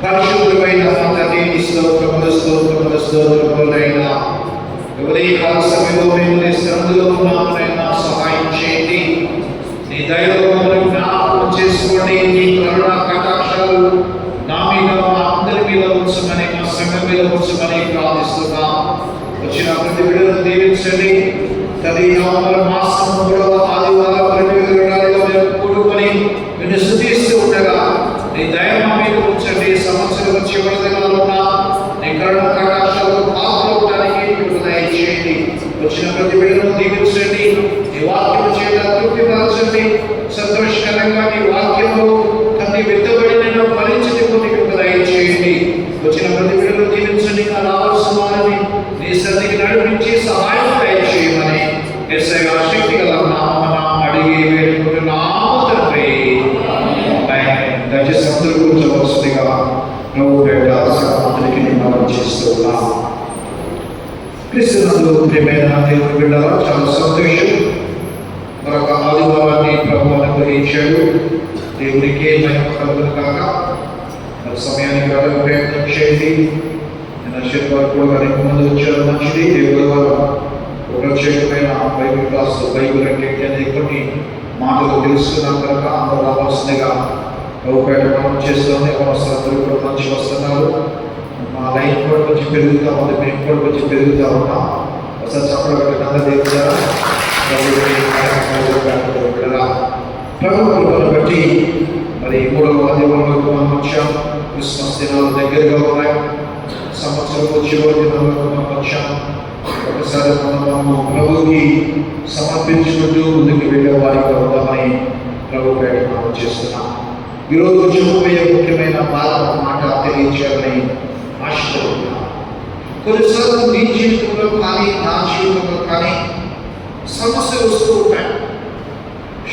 పరిశుద్ధమైన తండ్రి స్తోత్రములైనా ఎవరి కాల సమయంలో మేము శ్రమలో ఉన్నామనైనా సహాయం చేయండి. నీ దయలో మమ్మల్ని జ్ఞాపకం చేసుకోండి. నీ కరుణ కటాక్షాలు నా మీద మా అందరి మీద ఉంచమని, మా సంఘం మీద ఉంచమని ప్రార్థిస్తున్నాం. వచ్చిన ప్రతి బిడ్డను దీవించండి. తల్లి నవంబర్ మాసం 3వ ఆదివారం మేము కూడుకొని నిన్ను స్తుతిస్తూ ఉండగా నీ దయ మా మీద ఉంచండి. సంవత్సరం చివరి దినాల్లో ఉన్న నీ కరుణ కటాక్షాలు పాల్గొనడానికి మీకు దయచేయండి. వచ్చిన ప్రతి బిడ్డను దీవించండి. నీ వాక్యం చేత తృప్తిపరచండి. సంతోషకరంగా నీ వాక్యంలో తల్లి విత్తబడిన ఫలించని మీకు దయచేయండి. వచ్చిన ప్రతి బిడ్డను దీవించండి. నా రావాల్సిన వారిని నీ సన్నిధికి నడిపించి సహాయం దయచేయమని యేసయ్య శక్తి గల నామమున అడిగి వేడుకుంటున్నాము తండ్రి. దయచేసి అందరూ కూర్చోవలసిందిగా నువ్వు అందరికీ మనం చేస్తున్నాం. క్రీస్తునందు ప్రియమైన దేవుని బిడ్డల చాలా సంతోషం. మరొక ఆదివారాన్ని ప్రభువు అనుగ్రహించాడు. దేవునికి మహిమ కలుగును గాక. మరి సమయానికి రావడానికి ప్రయత్నం చేయండి. శనివారం కూడా అనేక మంది వచ్చారు, మంచిది. దేవుడు వారు ప్రత్యేకమైన బైబిల్ క్లాస్, బైబిల్ అంటే కొన్ని మాటలు తెలుసుకున్నాం కనుక అందరూ రావాల్సిందిగా ప్రభుపేట మనం చేస్తుంది. అవసరాలు కూడా మంచి వస్తున్నారు. మా లైన్ కూడా కొంచెం పెరుగుతూ ఉంది, మేము కూడా కొంచెం పెరుగుతూ ఉన్నాం. ఒకసారి చెప్పడం అందరూ తెలుస్తారా? ప్రభుత్వం బట్టి మరి 3వ ఆదివారంలోకి మనం వచ్చాం. క్రిస్మస్ దినాలు దగ్గరగా ఉన్నాయి. సంవత్సరం చివరి దినాలకు మనం వచ్చాం. ఒకసారి మనము ప్రభువుకి సమర్పించుకుంటూ ముందుకు వెళ్ళే వారిగా ఉందామని ప్రభు పేట మనం చేస్తున్నాం. ఈరోజు చెప్పబోయే ముఖ్యమైన మాట తెలియజేయాలని ఆశిస్తున్నాం. కొన్నిసార్లు నీ జీవితంలో కానీ నా జీవితంలో కానీ సమస్యలు వస్తూ ఉంటాయి,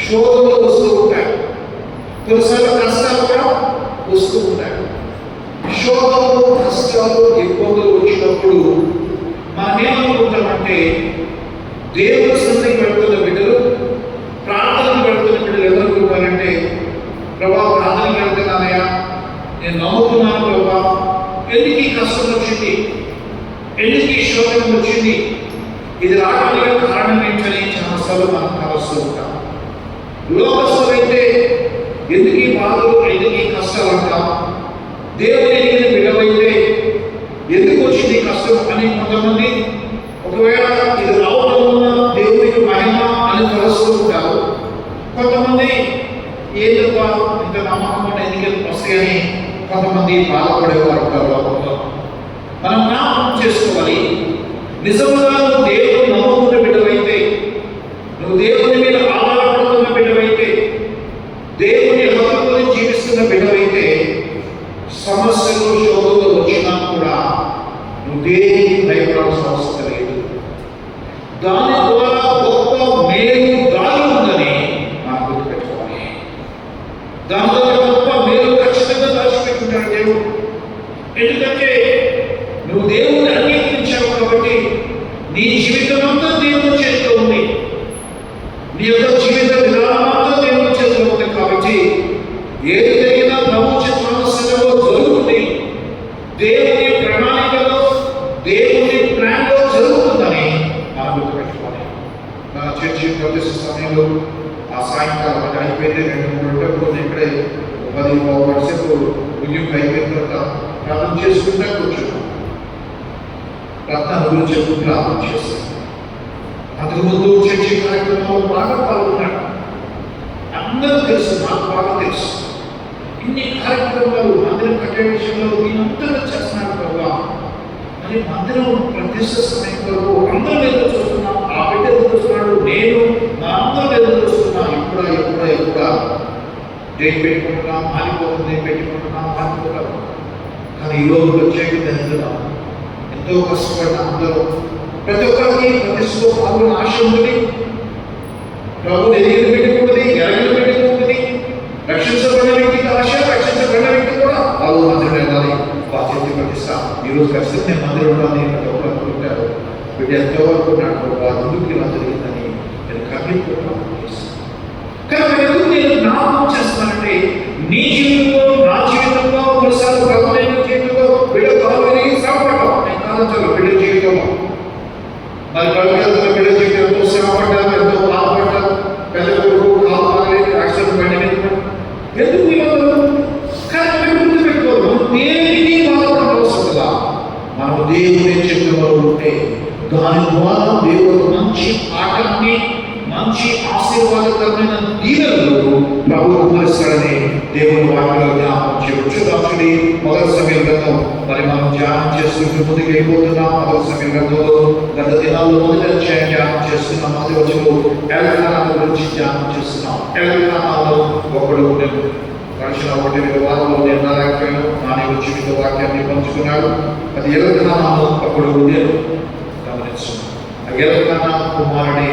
శోధనలు వస్తూ ఉంటాయి, కొన్నిసార్లు కష్టాలు కూడా వస్తూ ఉంటాయి. శోధనలు, కష్టాలు, ఇబ్బందులు వచ్చినప్పుడు మనం ఏమనుకుంటామంటే దేవుని సన్నిధికి వెళ్తున్న బిడ్డలు ప్రార్థనకు వెళ్తున్న బిడ్డలు ఎవరు ఉంటారంటే, ప్రభా ప్రార్థనకు వెళ్తున్నానయ్యా, నేను నమ్ముతున్నాను ప్రభా, ఎందుకు ఈ కష్టం వచ్చింది, ఎందుకు ఈ శోధన వచ్చింది, ఇది రావడానికి కారణం ఏంటని చాలాసార్లు మనం కలుస్తూ ఉంటాం. లోకస్తులైతే ఎందుకు ఈ బాధలు, ఎందుకు ఈ కష్టాలు అంటాం. దేవుని ఎరిగిన బిడ్డలైతే ఎందుకు వచ్చింది కష్టం అని కొంతమంది ఒకవేళ ఇది రావడం వల్ల దేవునికి మహిమ అని కలుస్తూ ఉంటారు. కొంతమంది ఏదబ్బా ఇంత నమ్మకం ఎందుకు వస్తాయని కొంతమంది బాధపడేవారు ఉంటారు లోకంలో. మనం జ్ఞాపకం చేసుకోవాలి, నిజంగా నువ్వు దేవుని నమ్ముకున్న బిడ్డవైతే, నువ్వు దేవుని మీద ఆధారపడుతున్న బిడ్డవైతే, దేవుని హక్కుని జీవిస్తున్న బిడ్డవైతే, సమస్యలు శోధనలు వచ్చినా కూడా నువ్వు దేనికి భయపడాల్సిన అవసరం లేదు. దాని ద్వారా గొప్ప మేలు దారి ఉందని మనం గుర్తుపెట్టుకోవాలి. దాని ద్వారా గొప్ప మేలు ఖచ్చితంగా దాచిపెట్టుకుంటాడు దేవుడు. ఎందుకంటే నువ్వు దేవుని అంగీకరించావు కాబట్టి నీ జీవితం అంతా దేవుని చేతిలో ఉంది, నీ యొక్క జీవిత విధానం అంతా దేవుని చేతిలో ఉంది. కాబట్టి ఏది జరిగినా ప్రభు చిత్తానుసారంలో జరుగుతుంది, దేవుని ప్రణాళికలో దేవుని ప్లాన్లో జరుగుతుందని మనం గుర్తుపెట్టుకోవాలి. మన చర్చి ప్రవేశ సమయంలో ఆ సాయంకాలం అంటే అయిపోయింది 2-3 గంటలు ఇక్కడే 10-15 సేపు ముగింపు అయిపోయిన తర్వాత ప్రార్థన చేసుకుంటా కూర్చున్నాం. ప్రార్థన గురించి చెప్పు ప్రార్థన చేస్తాం. అంతకుముందు చర్చి కార్యక్రమాలు బాగా పాల్గొన్నాడు. అందరూ తెలుసు, నాకు బాగా తెలుసు. ఇన్ని కార్యక్రమాలు మందిరం కట్టే విషయంలో వీళ్ళందరూ చేస్తున్నారు ప్రభావ. మరి మందిరం ప్రతిష్ట సమయం వరకు అందరూ ఎదురు చూస్తున్నాం. ఆ బిడ్డ ఎదురు చూస్తున్నాడు, నేను మా అందరూ ఎదురు చూస్తున్నాం. ఎప్పుడా డేట్ పెట్టుకుంటున్నాం, మారిపోతుంది, పెట్టుకుంటున్నాం, మారిపోతాం. కానీ ఈరోజు ప్రత్యేకంగా ఎంతో కష్టపడిన అందరూ, ప్రతి ఒక్కరికి ప్రతిష్టలో పాల్గొన్న ఆశ ఉంటుంది. ప్రభుని ఎదిగిన పెట్టుకుంటుంది, ఎరగిన పెట్టుకుంటుంది. రక్షించబడిన వ్యక్తికి ఆశ, రక్షించబడిన వ్యక్తి కూడా వాళ్ళు మందిరం వెళ్ళాలి, బాధ్యత ప్రతిష్ట. ఈరోజు ఖచ్చితంగా మందిరం ఉండాలని ప్రతి ఒక్కరు అనుకుంటారు. వీటి ఎంతవరకు నాకు ఎందుకు ఇలా జరిగిందని నేను కనిపించుకుంటున్నాను. కానీ ఎందుకు నేను జ్ఞాపకం చేస్తానంటే, నీ జీవితంలో నా జీవితంలో కొన్నిసార్లు ప్రభుత్వ జీవితంలో వీళ్ళ కావాలని శ్రమపడ్డాం. నేను కాదంటాను వీళ్ళ జీవితంలో మరి ప్రభుత్వ వీళ్ళ జీవితంలో శ్రమపడ్డాను, ఎంతో బాధపడ్డాను. పెద్ద కొడుకు కావాలి యాక్సిడెంట్ బండి మీద ఎందుకు కానీ గుర్తుపెట్టుకోరు. దేనికి బాధపడడం అవసరం కదా. మనం దేవుని చేతిలో ఉంటే దాని ద్వారా దేవుడు మంచి పాఠాన్ని, మంచి ఆశీర్వాదకరమైన దీవెనలు ప్రభు కుమరిస్తాడని దేవుని వాక్యంలో జ్ఞాపకం చేయవచ్చు. రాత్రి మొదటి సమయం గ్రంథం మరి మనం ధ్యానం చేసుకుంటూ ముందుకు వెళ్ళిపోతున్నాం. మొదటి సమయం గ్రంథంలో గత దినాల్లో మొదటి అధ్యాయం ధ్యానం చేస్తున్నాం. మొదటి వచనంలో ఎల్కానా గురించి ధ్యానం చేస్తున్నాం. ఎల్కానాలో ఒకడు గడిచిన 1 వారంలో నిర్ణయాలను నాని వచ్చి మీతో వాక్యాన్ని పంచుకున్నాడు. అది ఎల్కానాలో ఒకడు ఉండేది గమనిస్తున్నాం. ఎల్కానా కుమారుడే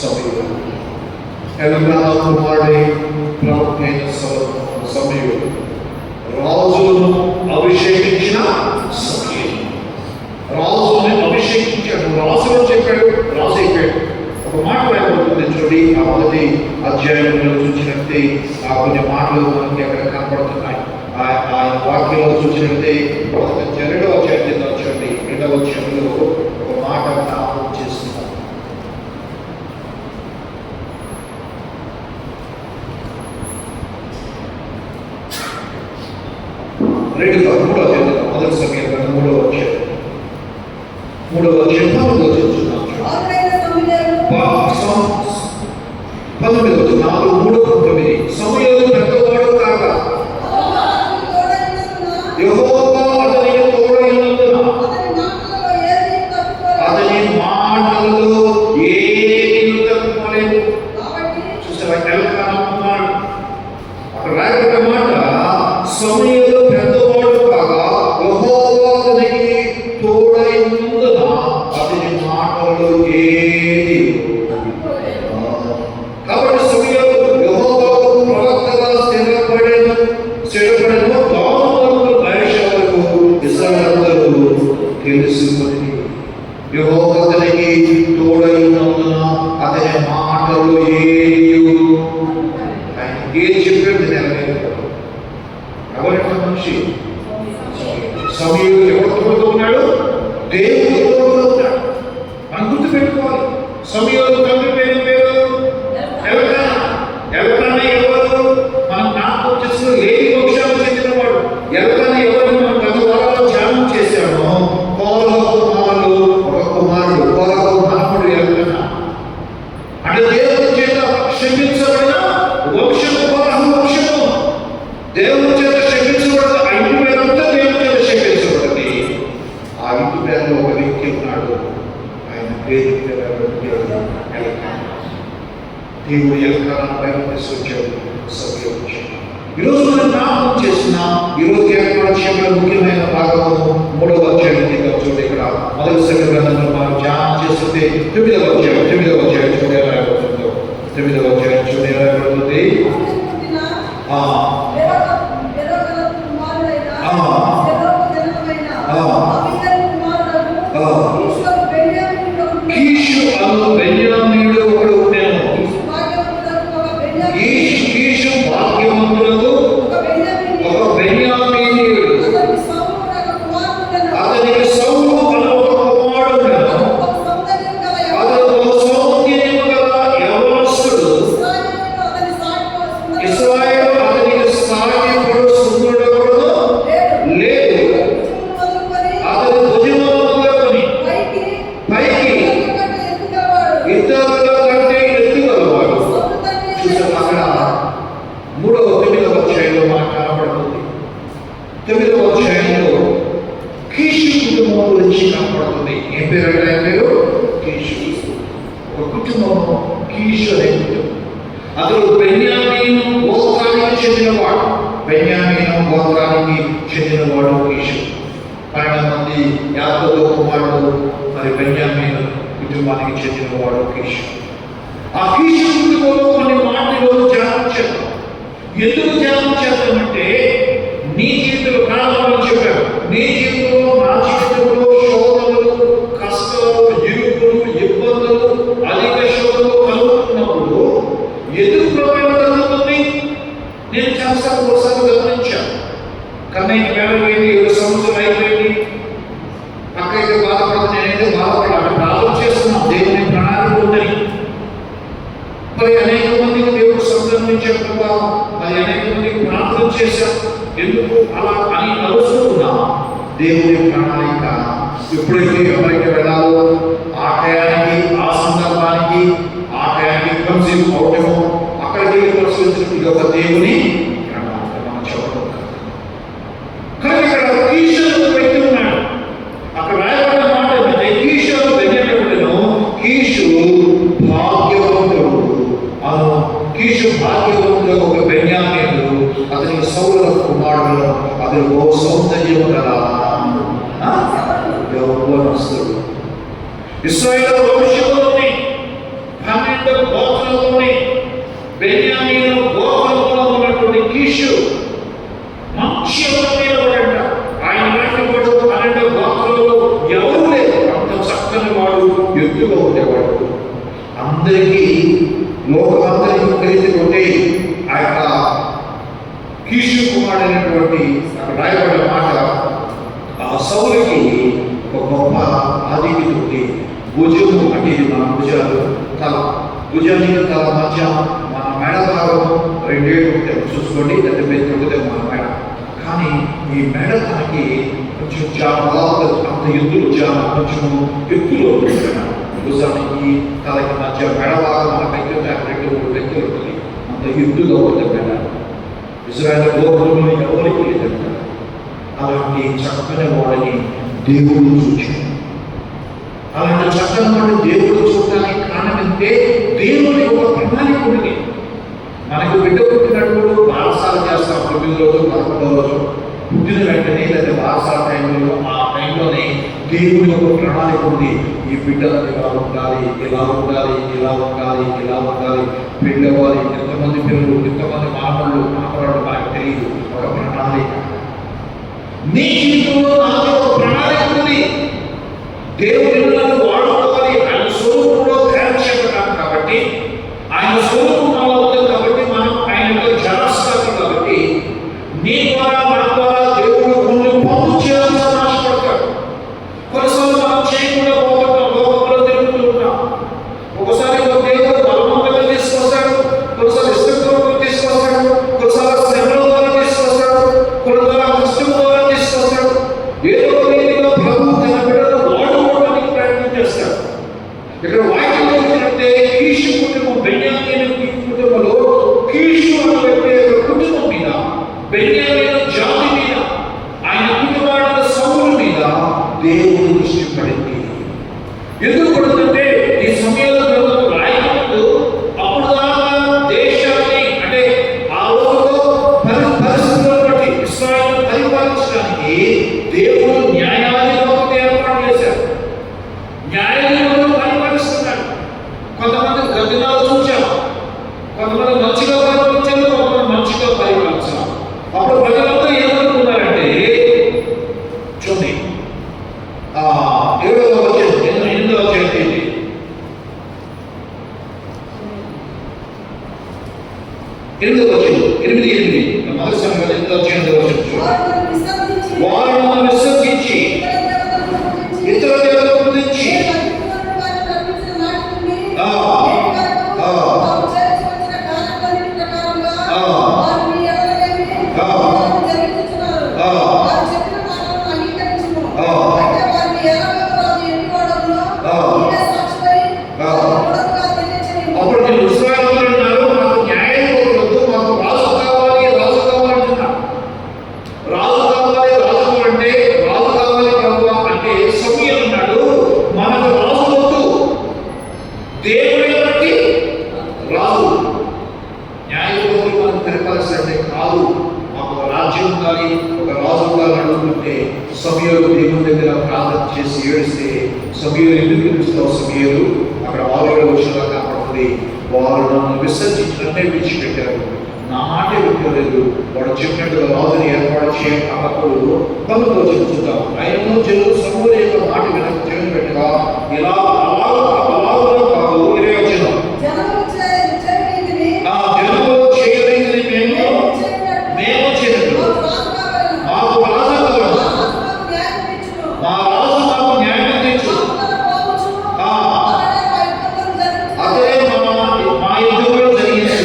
సమయుడు. ఎల్కానా కుమారుడే ప్రవక్త అయిన సమయుడు. రాజులను అభిషేకించిన సమయుడు. రాజుని అభిషేకించాడు. రాజులు చెప్పాడు, రాజు అయిపోయాడు. ఒక మాట రాయబడుతుంది చూడండి, ఆ మొదటి అధ్యాయంలో చూసినట్టే ఆ కొన్ని మాటలు మనకి అక్కడ కనపడుతున్నాయి. ఆ వాక్యంలో చూసినట్టే 2వ అధ్యాయం చూడండి, 2వ అధ్యాయంలో ఒక మాట జ్ఞాపకం చేస్తున్నారు. మూడో అధ్యాయం మొదటి సమయం 3వ అధ్యాయం 19వ చూస్తున్నాం. 3:9 సమూయేలు పెద్దవాడు కాగా యెహోవా అతనికి తోడైనందున అతని మాటలలో ఏమీ తప్పుకోలేదు. చూసారా, ఎల్కానా కుమారుడు. అక్కడ రాయబడ్డ మాట, సమూయేలు పెద్దవాడు కాగా యెహోవా అతనికి తోడైనందున అతని మాటలలో ఏది. కాబట్టి సమూయేలు యెహోవాకు ప్రవక్తగా స్థిరపడెను. దాను వరకు ఇశ్రాయేలీయులందరూ తెలుసుకొని యెహోవా అతనికి తోడైనందున అతని మాటలు ఏది చెప్పేది నెరవేరుతాడు. ఎవరైనా మనిషి సమయంలో ఎవరు తోడుగా ఉన్నాడు? దేవుడు తోడుగా ఉన్నాడు. మనం గుర్తుపెట్టుకోవాలి. సమయంలో తండ్రి పేరు ఎవరికైనా ఎవరు మనం జ్ఞాపకం చేసుకుని లేని వంశాలకు చెందినవాడు. ఎవరికైనా ఎవరిని మనం గత వారంలో ధ్యానం చేశామో కోరహు మనముడు ఎవరికైనా అంటే దేవుని చేత క్షమించబడిన వంశము కోరహు వంశము. దేవుని చేత క్షమించబడిన ఆ ఇంటి పేరంతా దేవుని చేత క్షమించబడింది. ఆ ఇంటి పేరులో ఒక వ్యక్తి ఉన్నాడు. ఆయన పేరు దేవుడు ఎల్కానాను బయటకు తీసుకొచ్చాడు. ఈరోజు మనం జ్ఞాపకం చేసిన ఈరోజు ఏర్పరచంలో ముఖ్యమైన భాగము 3వ అధ్యాయం చూడండి. ఇక్కడ మొదటి సంఖ్య గ్రంథంలో మనం ధ్యానం చేస్తుంటే 9వ అధ్యాయం చూడేలాగవుతుందో 9వ అధ్యాయం చూడేలాగవుతుంది. కీషు అను బెన్యామీనుడు ఒకడు ఉండెను. కీషు భాగ్యవంతులకు ఒక బెన్యామీనీయుడు, అతనికి సౌలు అను ఒక కుమారుడు ఉండెను. అతడు ఒక సౌందర్యము గల యవనస్తుడు. ఇశ్రాయేలు అతనికి సాటిపడు సుందరుడెవడును లేడు. అతడు భుజమును మొదలుకొని పైకి ఇతరుల కంటే ఎత్తుగలవాడు. చూసాం అక్కడ 9వ అధ్యాయంలో మనకు కనపడుతుంది. 9వ అధ్యాయంలో కీషు కుటుంబం గురించి కనపడుతుంది. ఏం పేరు అంటే ఆయన పేరు కీషు. ఒక కుటుంబం కీషు అనే కుటుంబం. అతడు బెన్యామీను గోత్రానికి చెందినవాడు. బెన్యామీను గోత్రానికి చెందినవాడు కీషు. 12 మంది యాకోబు కుమారుడు. మరి బెన్యామీను కుటుంబానికి చెందినవాడు కీషు. ఆ కీషు కుటుంబంలో కొన్ని మాటలు ధ్యానం చేద్దాం. ఎందుకు ధ్యానం చేద్దామంటే నీ జీవితంలో ప్రారంభంలో చెప్పారు, నీ జీవితంలో నా జీవితంలో శోధనలు, కష్టాలు, ఇరుకులు, ఇబ్బందులు, అధిక శోధనలు కలుగుతున్నప్పుడు ఎదురు ప్రమాణం జరుగుతుంది. నేను చాలాసార్లు ఒకసారి గమనించాను. కన్నయ్య వేళపోయింది, 7 సంవత్సరాలు అయిపోయింది. అక్కడైతే బాధపడుతుంది, నేనైతే బాధపడాలి. ప్రార్థన చేస్తున్నాం దేవుని ప్రణాళిక ఉందని. మరి అనేక మందికి దేవుడు సంబంధించారు కదా, మరి అనేక మందికి ప్రార్థన చేశాం. ఎందుకు అలా అని అలుసుకున్నా దేవుని ప్రణాళిక ఎప్పుడైతే ఎవరికి వెళ్ళాలో ఆ టయానికి, ఆ సందర్భానికి, ఆ టయానికి కన్సీవ్ అవటమో అక్కడికి వెళ్ళి పరిశీలించిన ఇది ఒక దేవుని ప్రణాళిక మనం చెప్పడం. కానీ ఇక్కడ కీషు వ్యక్తి ఉన్నాడు. అక్కడ రాయబడిన మాట ఏంటంటే కీషు బెన్యామీను కీషు భాగ్యవంతుడు. కీషు భాగ్యవంతుడు ఒక బెన్యామీనుడు. అతనికి సౌలు కుమారుడు. అతను ఓ సౌందర్యము గల యవ్వనస్తుడు. ఇశ్రాయేలు వంశంలోని 12 గోత్రాల్లోని బెన్యామీను గోత్రంలో ఉన్నటువంటి కీషు మంచి ఉన్నవాడంట. ఆయన లాంటి వాడు 12 గోత్రాల్లో ఎవరు లేదు. అంత చక్కని వాడు, ఎత్తుగా ఉండేవాడు. అందరికీ లోకమందరికీ తెలిసిపోతే ఆ యొక్క కీషు కుమారుడైనటువంటి అక్కడ రాయబడిన మాట, ఆ సౌలుకి ఒక గొప్ప ఆధిక్యత ఉంది. భుజము అంటే ఇది మన భుజాలు, తల, భుజానికి తల మధ్య మన మెడ భాగం 2 ఏళ్ళు ఉంటాయి. చూసుకోండి, పెద్ద పెద్ద ఉంటుంది మన మెడ. కానీ ఈ మెడ తనకి కొంచెం చాలా అంత ఎత్తులు, చాలా కొంచెం ఎత్తులో ఉంటుంది. భుజానికి తలకి మధ్య మెడ భాగం మన పెద్ద 2-3 పెద్దలు ఉంటుంది. అంత ఎత్తుగా ఉంటుంది మెడ. ఇశ్రాయేలు గోత్రంలో ఎవరికి లేదంట. అలాంటి చక్కని వాడిని దేవుడు చూచాడు. అలాంటి చక్కని వాడిని దేవుడు చూడడానికి కారణం ఏంటంటే దేవుని ఒక ప్రణాళిక ఉంది. మనకు బిడ్డ పుట్టినప్పుడు బారసాల చేస్తాం. 9వ రోజు 11వ రోజు పుట్టిన వెంటనే లేదా బారసాల టైంలో ఆ టైంలోనే దేవుని ఒక ప్రణాళిక ఉంది. ఈ బిడ్డలు ఇలా ఉండాలి, ఇలా ఉండాలి, ఇలా ఉండాలి, ఇలా ఉండాలి, పిల్లవాలి, ఎంతమంది పిల్లలు, ఎంతమంది మానవులు, మానవాళ్ళు మనకు తెలియదు. ఒక ప్రణాళిక నీ జీవితంలో నాకు ఒక ప్రణాళిక ఉంది. దేవుని వాడుకోవాలి. ఆయన స్వరూపంలో తయారు చేయబడ్డాం కాబట్టి, ఆయన స్వరూపం ఉంది కాబట్టి మనం ఆయన ఇక్కడ వాక్యంలో ఏంటంటే కీషు కుటుంబం, బెన్యామీను కుటుంబంలో కీషు అనే వ్యక్తి యొక్క కుటుంబం మీద, బెన్యామీను జాతి మీద, ఆయన కుటుంబాల సౌలు మీద దేవుడు దృష్టి పడింది. ఎందుకు పడుతుందంటే ఈ సమయంలో రాయకముందు అప్పుడు దాకా దేశాన్ని అంటే ఆ రోజుల్లో పరిస్థితులను బట్టి ఇశ్రాయేలును పరిపాలించడానికి దేవుడు న్యాయాధిపతులను ఏర్పాటు చేశారు. న్యాయాధిపతులు పరిపాలిస్తున్నాడు. కొంతమంది గతినాలు చూచారు, కొంతమంది మంచిగా పరిపాలించారు, కొంతమంది మంచిగా పరిపాలించారు. అప్పుడు ప్రజలంతా ఏమనుకున్నారంటే చూడండి 7వ వచనం 8వ వచనం 8వ వచనం 8 మొదటి సంఘం 8వ వచనం వారు నన్ను విసర్జించి ఇతర దేవతల గురించి అప్పుడు నేను ఇశ్రాయేలు అన్నారు, మాకు న్యాయం వద్దు, మాకు రాజు కావాలి, రాజు కావాలంటున్నారు. రాజు కావాలి, రాజు అంటే రాజు కావాలి ప్రభువా అంటే సమూయేలు అన్నాడు, మనకు రాజు వద్దు, దేవుని బట్టి రాజు. న్యాయపతులు మనం పరిపాలిస్తే కాదు, మాకు ఒక రాజ్యం ఉండాలి, ఒక రాజు ఉండాలి అనుకుంటే సమూయేలు దేవుని దగ్గర ప్రార్థన చేసి ఏడిస్తే సమూయేలు ఎందుకు పిలుస్తావు సమూయేలు అక్కడ 6వ వచనంలో కనపడుతుంది. వారు నన్ను విసర్జించినట్టే విడిచిపెట్టారు, నా మాట వినలేదు. వాడు చెప్పినట్టుగా రాజుని ఏర్పాటు చేయకపోడు పనులతో చెబుతుంటాం. ఆయనలో జనులు సమూహ యొక్క మాట వినకు చేయని పెట్టగా ఇలా అలాగలో కాదు 20వ వచనం జనములో చేయలేనిది మేము చేయలేదు, మాకు రాజు కావాలి, మా రాజు మాకు న్యాయం తెచ్చు, అదే మా యుద్ధంలో జరిగింది.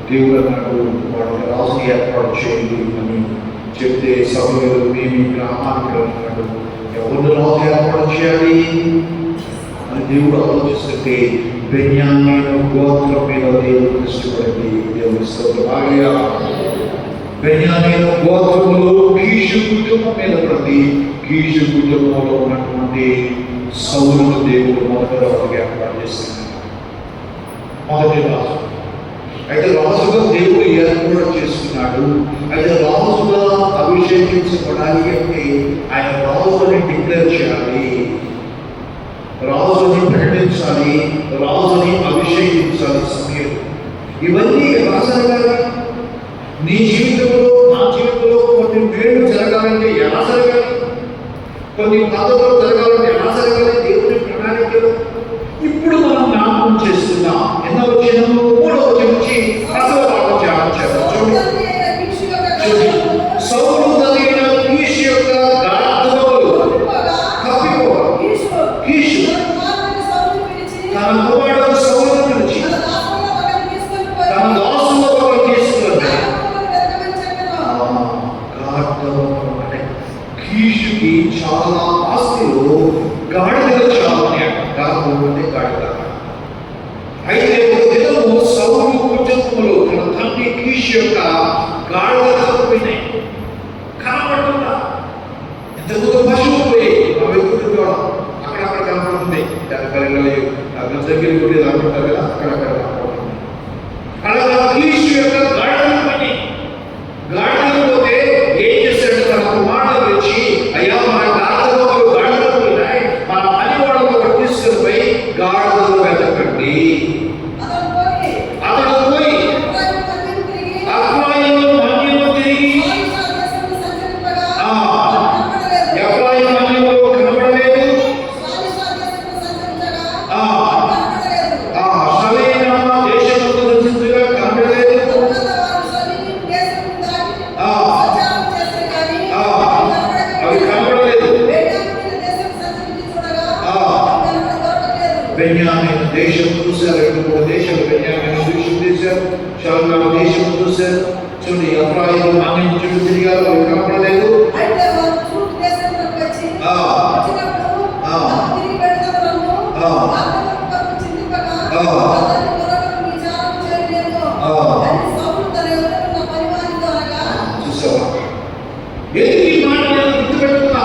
దేవుడు అన్నాడు వాడికి రాజుని ఏర్పాటు చేయండి అని చెప్తే సమయంలో మేము ఈ గ్రామానికి అన్నాడు, ఎవరిని రాజు ఏర్పాటు చేయాలి అని దేవుడు ఆలోచిస్తుంటే బెన్యామీను గోత్రం మీద దేవుడు దృష్టి పడింది. దేవుడి స్తోత్రం. బెన్యామీను గోత్రంలో కీషు కుటుంబం మీద పడింది. కీషు కుటుంబంలో ఉన్నటువంటి సౌలును దేవుడు మొదటి రాజుగా ఏర్పాటు చేస్తున్నాడు, మొదటి రాజు. అయితే రాజుగా దేవుడు ఏర్పాటు చేసుకున్నాడు. అయితే రాజుగా అభిషేకించబడాలి అంటే ఆయన రాజుని డిక్లేర్ చేయాలి, రాజుని ప్రకటించాలి, రాజుని అభిషేకించాలి సమయం. ఇవన్నీ ఎలా జరగాలి? నీ జీవితంలో నా జీవితంలో కొన్ని మేలు జరగాలంటే ఎలా జరగాలి? కొన్ని పద్ధతులు జరగాలంటే ఎలా జరగాలి? దేవుని ప్రణాళికలు ఇప్పుడు మనం జ్ఞాపకం చేస్తున్నాం. ఎన్నో వచనము 3వ వచనం నుంచి 10వ భాగం ధ్యానం చేద్దాం. చూడండి, సౌలు తగిన కీషు యొక్క గాఢతలు తప్పిపోవాలి. కీషు తన కుమారుడు సౌలును పిలిచి తన దాసుల్లో ఒకరు తీసుకుని అంటే కీషుకి చాలా ఆస్తులు గాడిదలు చాలా ఉన్నాయి. గాడిద అయితే ఒక దినము సౌలు కుటుంబంలో తన తండ్రి కీషు యొక్క గాడిద తప్పిపోయినాయి, కనపడుతుందా? ఇంతకుముందు పశువు పోయి అక్కడక్కడ కనపడుతుంది, దగ్గరికి కూడా అనుకుంటారు కదా, అక్కడక్కడ కనపడుతుంది. అలాగా కీషు యొక్క గాడిదలు పని గాడిదలు పోతే ఏం చేశాడు? తన కుమారుడు వచ్చి అయ్యా మన గాడిదలు పోయినాయి, మన పని వాళ్ళకు తీసుకుని పోయి గాడిదలు వెతకండి. అతడు పోయి ఎఫ్రాయిము మన్యంలో తిరిగి ఎఫ్రాయిము మన్యంలో కనబడలేదు, సరైన దేశంలో కనబడలేదు. బెన్యామీను దేశం చూశారు, 2-3 దేశాలు బెన్యామీను చూశారు, షౌలు దేశం చూశారు. చూడండి, ఎఫ్రాయిము అన్ని చుట్టూ తిరిగారు, అవి కనపడలేదు. చూసావా, ఎందుకు ఈ మాట నేను గుర్తుపెట్టుకున్నా?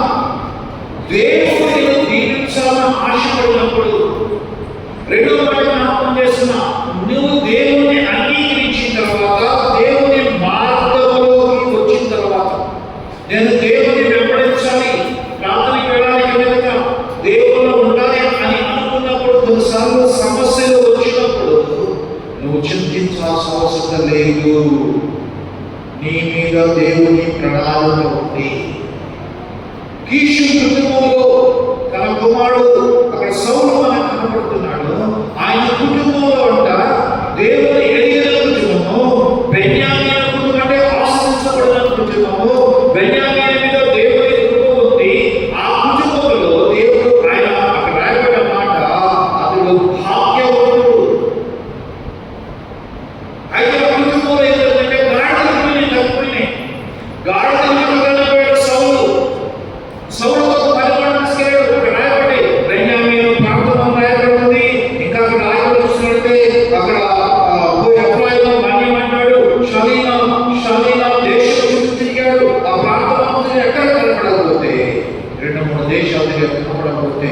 దేవుడిని దీవించాలని ఆశపడినప్పుడు రెండో మాట జ్ఞాపకం చేస్తున్నా, నువ్వు దేవుని అంగీకరించిన తర్వాత, దేవుని మార్గంలోకి వచ్చిన తర్వాత, నేను దేవుని వెంబడించాలి, ప్రార్థనకి వెళ్ళడానికి వెనుక దేవుల్లో ఉండాలి అని అనుకున్నప్పుడు, కొన్నిసార్లు సమస్యలు వచ్చినప్పుడు నువ్వు చింతించాల్సిన అవసరం లేదు. నీ మీద దేవుని ప్రణాళిక ఉంది. కీషు కుటుంబంలో తన కుమారుడు అక్కడ సౌలు మనకు కనబడుతున్నాడు. ఆయన కుటుంబంలో అంట దేవుని ఎదిగిన కుటుంబము, బెన్యామీను కుటుంబం అంటే ఆశ్రయించబడిన కుటుంబము. బెన్యామీను మీద దేవుని కృప ఉంది. ఆ కుటుంబంలో దేవుడు ఆయన అక్కడ రాయబడిన మాట, అతడు భాగ్యవంతుడు. అయితే ఆ కుటుంబంలో ఏంటంటే గాడిదలు తప్పిపోయినాయి. గాడిదలు తప్పిపోయాడు సౌలు. సౌలుతో పరిమాణం తీసుకెళ్ళాడు. అక్కడ రాయబడి బెన్యామీను ప్రాంతం రాయబడింది. ఇంకా అక్కడ రాయబడి చూసినట్టే అక్కడ ఎఫ్రాయిము మాన్యమంటాడు. షాలీనా దేశం చుట్టూ తిరిగాడు. ఆ ప్రాంతం ఎక్కడ కనపడకపోతే, 2-3 దేశాల దగ్గర కనపడకపోతే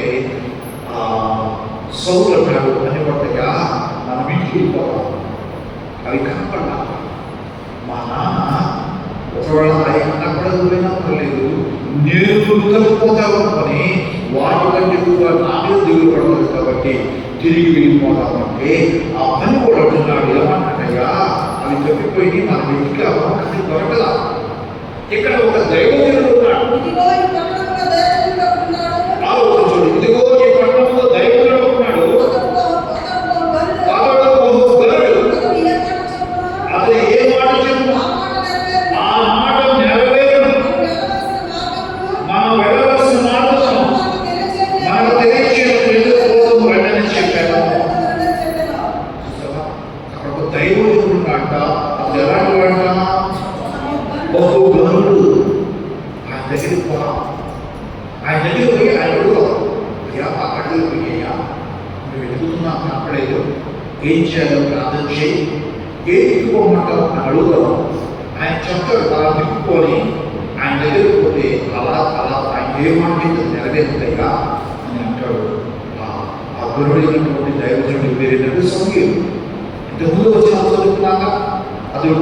సౌలు అంటాడు, కనపడతాయా మనం ఇంటికి పోవాలి. అవి కనపడ్డా మా నాన్న ఒకవేళ అవి కనపడకపోయినా పర్లేదు, నేను గుర్తుపోతావు అని వాటి కంటే కూడా నా మీద దిగులు పడలేదు కాబట్టి తిరిగి వెళ్ళిపోతామంటే ఆ పని కూడా అంటున్నాడు. ఏమన్నాడయ్యా, అవి తప్పిపోయి మన ఇంటికి అవకాశం దొరకదా. ఇక్కడ ఒక దైవజనుడు ఉన్నాడు. చూడు, ఇదిగో ఈ పట్టణంలో దైవజనుడు ఉన్నాడు. అతను ఏ మాట చెప్పు ఆ మాట నెరవేరు. మనం వెళ్ళవలసిన మార్గం మనకు తెలియచేయడం కోసం వెళ్ళని చెప్పాను. అక్కడ ఒక దైవజనుడు ఉన్నాట. అది ఎలాంటి వాట? బహు గనుడు. ఆయన దగ్గరికి పోరా. ఆయన దగ్గరికి పోయి ఆయన అడుగుతాం, అయ్యా అక్కడికి పోయ్యా నువ్వు వెతుకుతున్నా కనపడలేదు, ఏం చేయాలో ప్రార్థన చేయి, ఏ దిక్కుపోమంటావు అని అడుగుతాం. ఆయన చెప్తాడు, అలా దిక్కుకొని ఆయన దగ్గరికి పోతే అలా ఆయన ఏమంటే నెరవేరుతాయిగా అని అంటాడు. ఆ గురుడైనటువంటి దైవజనుడి పేరు సంగీతం. ఇంతకుముందు వచ్చిన చదువుకున్నాక అతను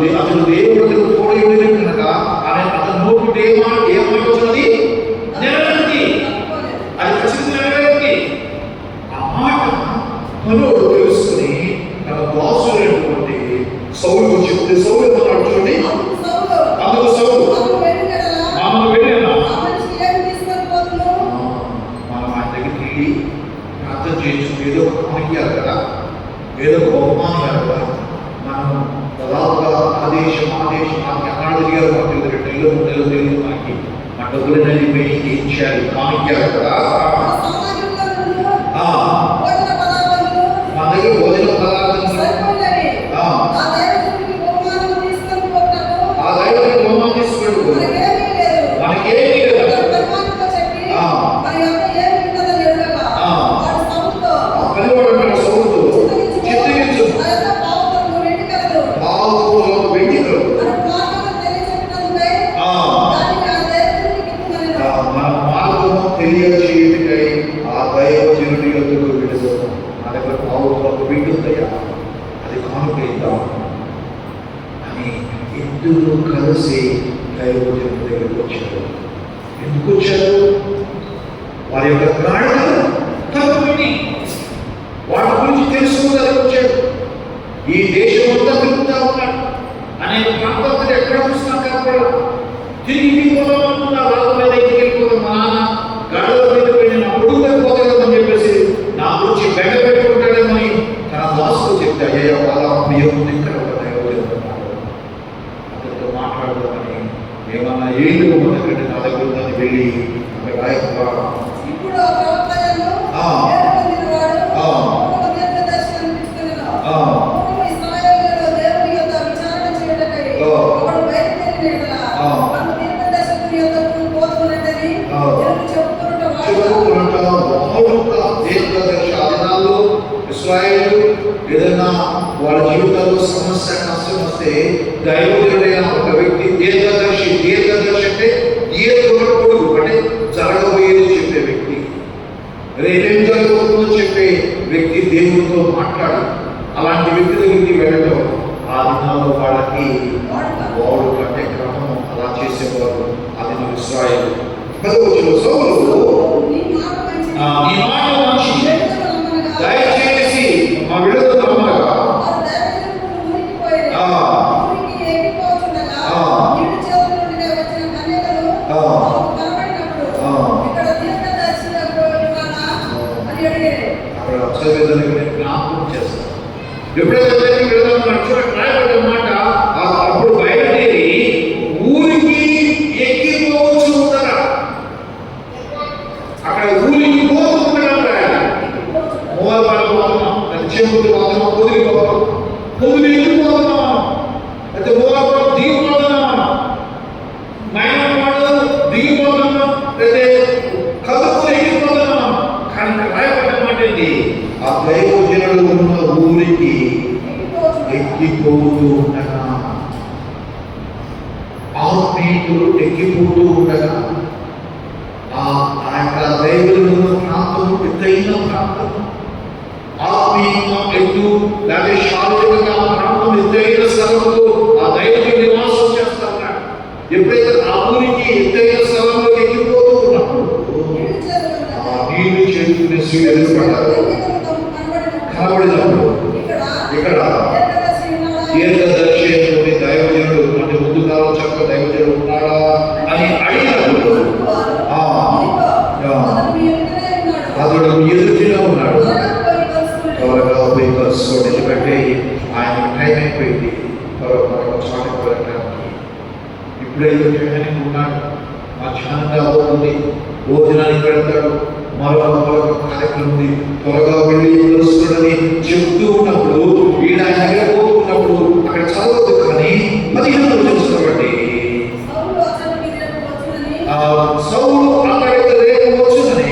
దేవుడు తోడేది కనుక అతను నోటి ఏ మాట వచ్చినది నెరవేరుతుంది. అది ఖచ్చితంగా నెరవేరుతుంది. ఆ మాట మనోడు తెలుసుకుని తన దాసుడైనటువంటి సౌలుకు చెప్తే సౌలు ఏమన్నాడు చూడండి, అందుకు సౌలు మనం వెళ్ళినా మనం ఆయన దగ్గరికి వెళ్ళి ప్రార్థన చేయొచ్చు. ఏదో ఒక కానియాలి కదా, ఏదో ఒక బహుమానం కదా. మనం దాదాపుగా ఆదేశం ఎన్నాడు తిరిగారు మనకి 2 నెలలు తెలియదు మనకి. మన డబ్బులు నడిపోయి ఏం చేయాలి, కానియాలి కదా. మన దగ్గర భోజన పదార్థం ఆ దైవానికి బహుమానం తీసుకెళ్ళు. మనకేమీ లేదు. పనివాడు సౌలుతో చిత్తగించు వెండికలు మన మార్గము తెలియచేయుటకై ఆ దైవజనుడి యొద్దకు వెళ్ళిపోతాం. నా దగ్గర పావులకు వెండి ఉందయ్యా, అది కానుకైద్దాం అని ఇద్దరు కలిసి దైవజనుడి దగ్గరికి వచ్చారు. ఎందుకు వచ్చారు? వారి యొక్క గాడిదలు తప్పిపోయి వాటి గురించి తెలుసుకోవడానికి వచ్చాడు. ఈ దేశం అంతా తిరుగుతూ ఉన్నాడు. అనేక ప్రాంతాలు ఎక్కడ చూసినా కనపడదు. తిరిగి పోదామనుకున్న వాళ్ళ మీద వెళ్ళిపోతాం. మా నాన్న గాడిదల మీద పోయి నా పొడుగు తగ్గిపోతాడని చెప్పేసి నా గురించి బెండ పెట్టుకుంటాడేమని తన దాసులు చెప్తే, అయ్యో వాళ్ళ ప్రియం ఇక్కడ ఒక దైవజనుడు అతనితో మాట్లాడదామని ఏమన్నా ఏళ్ళు మన దగ్గర నా దగ్గర ఉందని వెళ్ళి అక్కడ చెప్పుకుంటా మామూలుగా దీర్ఘదర్శి ఆ దినాల్లో ఇశ్రాయేలు ఏదైనా వాళ్ళ జీవితాల్లో సమస్య కష్టం వస్తే దైవజనుడైన ఒక వ్యక్తి దీర్ఘదర్శి అంటే ఏ పొడుగు అంటే జరగబోయేది చెప్పే వ్యక్తి, రేపేం జరగబోతుందో చెప్పే వ్యక్తి దేవుడితో మాట్లాడాలి. అలాంటి వ్యక్తి దగ్గరికి వెళ్ళడం ఆ దినాల్లో వాళ్ళకి వాడు కంటే క్రమం అలా చేసేవారు. అది ఇశ్రాయేలు. సౌలు నీ మాట మంచి దయచేసి మా విడుదల నమ్మగా జ్ఞాపకం చేస్తాను. ఎప్పుడైతే మాట అప్పుడు బయలుదేరి ఊరికి ఎక్కిపోవచ్చు ఉంటారా, అక్కడ ఊరికి పోతున్నాం, మూలపాలు పోతున్నాం, చెంపులు పోతున్నాం, పొదులు ఎక్కిపోతున్నాం, అయితే మూలపాలు దిగిపోతున్నాం, మైనపాడు దిగిపోతున్నాం, అయితే కదుపు ఎక్కిపోతున్నాం. కానీ రాయబడ్డమాట ఏంటి? ఆ దైవజనుడు ఉన్న ఊరికి ఎక్కిపోతూ ఉండగా, ఆత్మీయులు ఎక్కిపోతూ ఉండగా ఆ యొక్క దైవజనుడు ఉన్న ప్రాంతం ఎత్తైన ప్రాంతం, ఆత్మీయంగా ఎత్తు లేదా శారీరకంగా ఆ ప్రాంతం ఎత్తైన స్థలంలో ఆ దైవజనుడు నివాసం చేస్తా ఉన్నాడు. ఎప్పుడైతే ఆ ఊరికి ఎత్తైన స్థలంలో ఎక్కిపోతూ ఉన్నప్పుడు ఆ నీళ్లు చేతుకునే సూర్యుడు కనబడినప్పుడు ఇక్కడ దీర్ఘదర్శి దైవజనుడు అంటే ముందు కాలం చక్క దైవజనుడు ఉన్నాడా అని అడిగినప్పుడు అతడు ఎదుటిలో ఉన్నాడు. త్వరగా పోయి కలుసుకోండి, ఎందుకంటే ఆయన టైం అయిపోయింది మరొక చోటకి వెళ్ళడానికి. ఇప్పుడైతే టైం ఉన్నాడు, మధ్యాహ్నంగా అవుతుంది, భోజనానికి వెళ్తాడు, మరొక కార్యక్రమం ఉంది, త్వరగా వెళ్ళి కలుసుకోవడని చెప్తూ ఉన్నప్పుడు వీడు ఆయన దగ్గర పోతున్నప్పుడు అక్కడ చదవద్దు, కానీ 15 చూసుకోబట్టి సౌలు అక్కడికి రేపు వచ్చునని,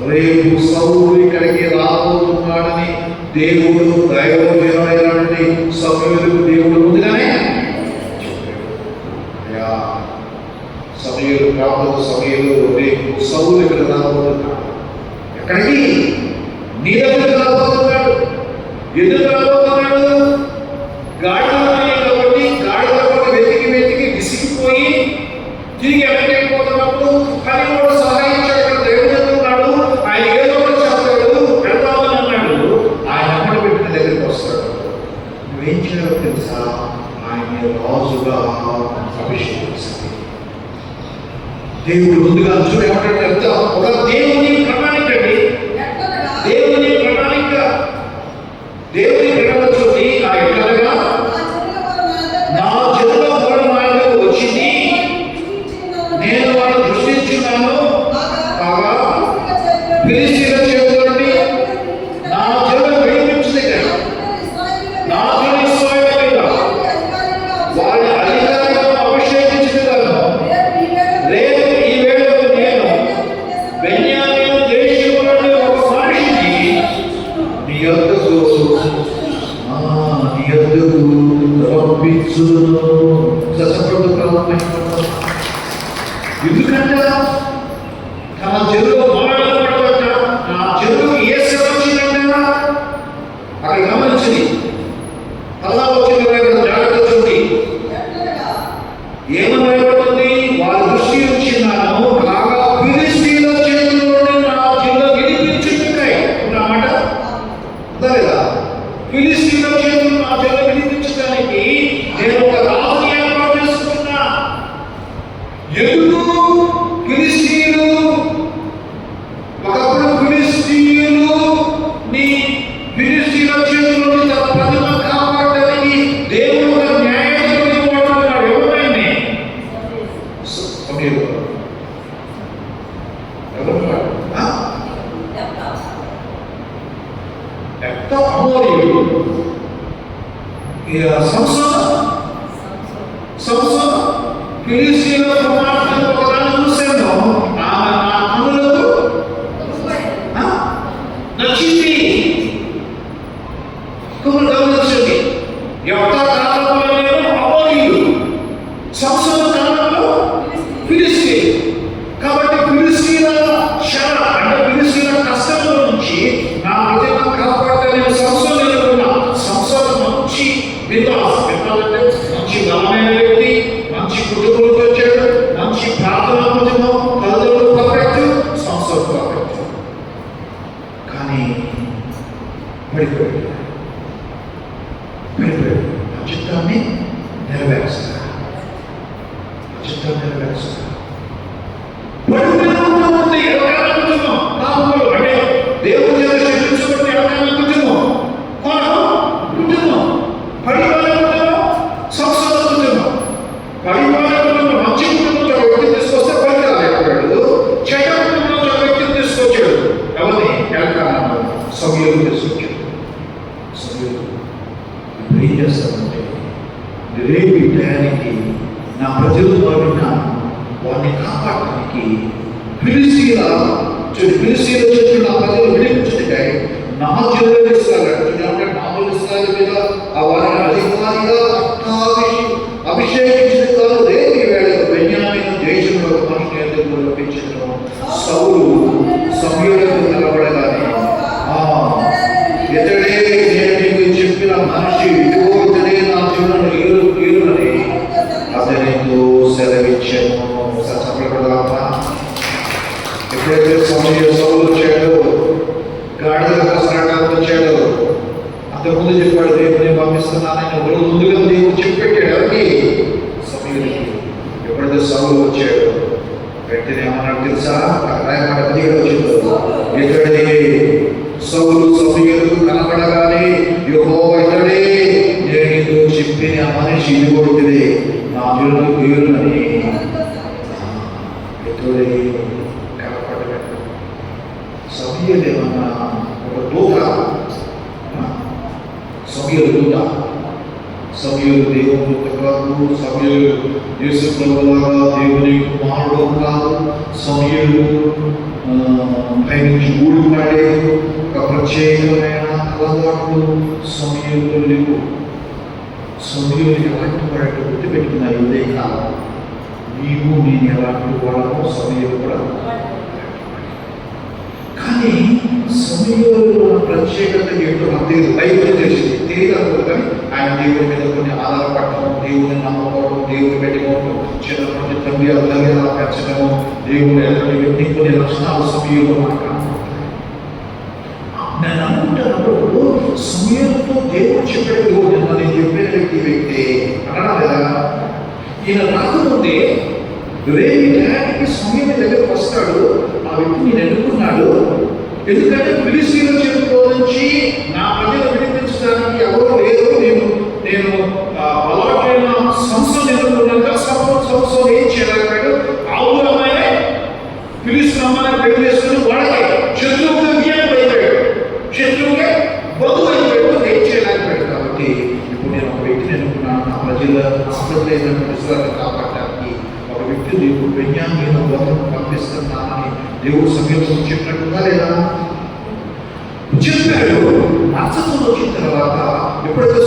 రేపు సౌలు ఇక్కడికి రాబోతున్నాడని దేవుడు దైవజనుడైనటువంటి సమూయేలుకు దేవుడు ముందుగానే సమూయేలు ప్రాంతం సమూయేలు రేపు సౌలు ఇక్కడ రాబోతున్నాడు. ఎక్కడికి? నీ దగ్గరికి రాబోతున్నాడు. ఎందుకు రాబోతున్నాడు? గాడిద కాబట్టి వెతికి విసిగిపోయి తిరిగి వెనకైపోతున్నప్పుడు కానీ కూడా సహాయించాడు. దేవుడు ఉన్నాడు, ఆయన ఏదో ఒకటి చెప్తాడు, వెళ్తామని అన్నాడు. ఆయన అమ్మడి పెట్టిన దగ్గరికి వస్తాడు. నువ్వేం చేయాలో తెలుసా? ఆయన రాజుగా అభిషేకిస్తాడు. దేవుడు ముందుగా చూడేమంటే ఒక దేవుని ప్రణాళిక అండి, దేవుని ప్రణాళిక. దేవుని ప్రణాళిక చూడండి. ఆ ఎట్లగా నా జనుల మూలమాయకు వచ్చింది, నేను వాడు దృష్టించున్నాను కాగా ఫిలిష్తీయుల చేతిలో నుండి నా జనులను విడిపించగా, నా జనుల ఇశ్రాయేలీయుల వారి అధికారిగా అభిషేకించగలను. రేపు ఈ వేళకు నేను బెన్యామీను దేశంలో నుండి ఒక మనిషిని నీ యొద్దకు రప్పించును. ఎందుకంటే తన చెరువు మాట్లాడబడట, నా చెరువు ఏ సేవ వచ్చిందంటే అక్కడ గమనించింది. అలా వచ్చింది, జాగ్రత్త చూడండి. ఏమనబడుతుంది? వారి దృష్టి వచ్చినాను కాగా ఫిలిష్తీయుల చేతుల్లోనే నా చెరువు విడిపించుకుంటాయి అన్నమాట. లేదా ఫిలిష్తీయుల చేతులు నా చెరువు విడిపించడానికి నేను ఒక రాజుని ఏర్పాటు చేసుకుంటున్నా. ఎందుకు? ఫిలిష్తీయులు ఒకప్పుడు ఫిలిష్తీయుల చేతుల్లో తన ప్రతిమ కాపాడడానికి దేవుడు ఒక న్యాయాధిపతిని వాడుతున్నాడు. ఎవరైనా సంసోను ఫిలిష్తీయుల కుటుంబంతో వచ్చాడు, మంచి ప్రార్థన కుటుంబం, తల్లిదండ్రులు పర్ఫెక్ట్, సంస్థలు పర్ఫెక్ట్. కానీ పడిపోయాడు. ఆ చిత్తాన్ని నెరవేరుస్తా. పడిపోయిన ఎడకాల కుటుంబం, అంటే దేవుడి చేత శిక్షించబడిన ఎడకాల కుటుంబం, కుటుంబం పడిపోయిన కుటుంబం, సంస్థల కుటుంబం. పడిపోయిన కుటుంబం మంచి కుటుంబంతో ఒక వ్యక్తిని తీసుకొస్తే పడిపోయాడు. చెడ్డ కుటుంబంతో ఒక వ్యక్తిని తీసుకొచ్చాడు. ఎవరిని? ఎడకాలను సమయంలో తీసుకొచ్చాడు. సమయంలో ఇప్పుడు ఏం చేస్తామంటే, రేపు టయానికి నా ప్రజలు విన్నా వారిని కాపాడటానికి ఫిలిస్తీన్ల చెట్లు నా ప్రజలు విడిపించుతాయి. నా జనులు ఇస్రాయేలు నాలుగు ఇస్రాయేలు మీద ఆ వారిని అధికారిగా అభిషేకించిన కాదు. రేపు వేళ బెన్యామీను దేశంలో ఒక మనిషిని ఎదుర్కొని రప్పించడం. సౌలు సమయంలో నిలబడగానే ఇతడే నేను నీకు చెప్పిన మనిషి, ఇదిగో ఇతడే నా జీవనంలో ఏలునని అతనితో సెలవిచ్చాను. చెప్పగలమా? ఎప్పుడైతే సౌలు వచ్చాడో, గాడిద కసరడానికి వచ్చాడో, అంతకుముందు చెప్పాడు దేవుని పంపిస్తున్నానని ఒకరు ముందుగా దేవుడు చెప్పెట్టాడు. ఎవరికి? సమయంలో. ఎప్పుడైతే సౌలు వచ్చాడు, వెంటనే ఏమన్నాడు తెలుసా? ఇతడే సౌలు సమయంలో కనబడగానే యెహోవా ఇతడే నేను చెప్పిన మనిషి, ఇదిగోటిదే నా జనులు ఏలునని ఇతడే కనపడలేదు. సమయలేమన్నా ఒక దూత, సమయలు దూత, సమయలు దేవుడు కాదు, సమయలు యేసు ప్రభువుగా దేవుని కుమారుడు కాదు, సమయలు పైనుంచి ఊడిపడే ఒక ప్రత్యేకమైన అలవాట్లు సమయంలో లేవు. సమయంలో ఎలాంటి వాడు గుర్తుపెట్టుకున్నాయి. ఇదే కాలం నీవు నేను ఎలాంటి వాళ్ళము, సమయం కూడా. కానీ సమయంలో ఉన్న ప్రత్యేకత ఏంటో నాకు తెలియదు. బైబిల్ తెలిసింది, తెలియదు. కానీ ఆయన దేవుడి మీద కొన్ని ఆధారపడటం, దేవుడిని నమ్మకం, దేవుడిని పెట్టుకోవడం, చిన్నప్పటి తల్లి అలా పెంచడము, దేవుడు ఎన్ని కొన్ని లక్షణాలు సమయంలో మాట్లాడుతున్నాను. నేను అనుకుంటున్నప్పుడు సమయంతో దేవుడు చెప్పాడు. నేను చెప్పిన వ్యక్తి అనడం లేదా? ఈయన రాకముందే రేపు టయానికి సమయం దగ్గరకు వస్తాడు. ఆ వ్యక్తి నేను ఎన్నుకున్నాడు. ఎందుకంటే ఫిలిస్తీన్ల చేతిలో నుంచి నా ప్రజలు విడిపించడానికి ఎవరు లేరు. నేను అలవాటైన సంస్థను ఎన్నుకున్నాక సంస్థలు ఏం చేయలేకపోయాడు. ఆవుల అమ్మాయినే ఫిలిస్తీన్ అమ్మాయిని పెళ్లి చేసుకుని వాళ్ళకి శత్రువుగా విజయాన్ని అయిపోయాడు, శత్రువుగా బంధువు అయిపోయాడు, ఏం చేయలేకపోయాడు. కాబట్టి ఇప్పుడు నేను ఒక వ్యక్తిని ఎన్నుకున్నాను. నా ప్రజల ఇస్రాయేలును కాపాడటానికి ఒక వ్యక్తి దేవుడు బెన్యామీను గోత్రం పంపిస్తున్నానని దేవుడు సమయంలో చెప్పినట్టుగా లేదా? చెప్పాడు. అర్థం వచ్చిన తర్వాత ఎప్పుడైతే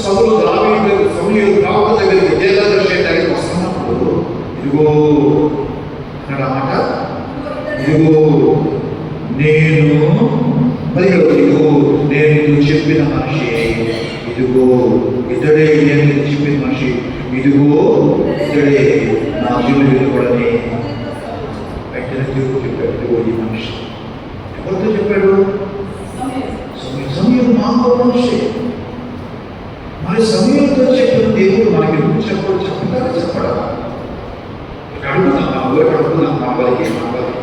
సౌలు దావీదు సమయంలో రావు దగ్గరికి జైలు చేయడానికి వస్తున్నప్పుడు, ఇదిగో అన్నమాట, ఇదిగో నేను ఇదిగో నేను చెప్పిన మనిషి, ఇదిగో ఇతడే నేను చెప్పిన మనిషి, ఇదిగో ఇతడే నా జీవులు వెలువడని వెంటనే దేవుడు చెప్పాడు. ఇదిగో ఈ మనిషి. ఎవరితో చెప్పాడు? సమయం మామూలు మనిషి. మరి సమయంతో చెప్పిన దేవుడు మనకి ఎందుకు చెప్పడా? అడుగుతాం, నా ఊరికి అడుగుతున్నాం, నా వారికి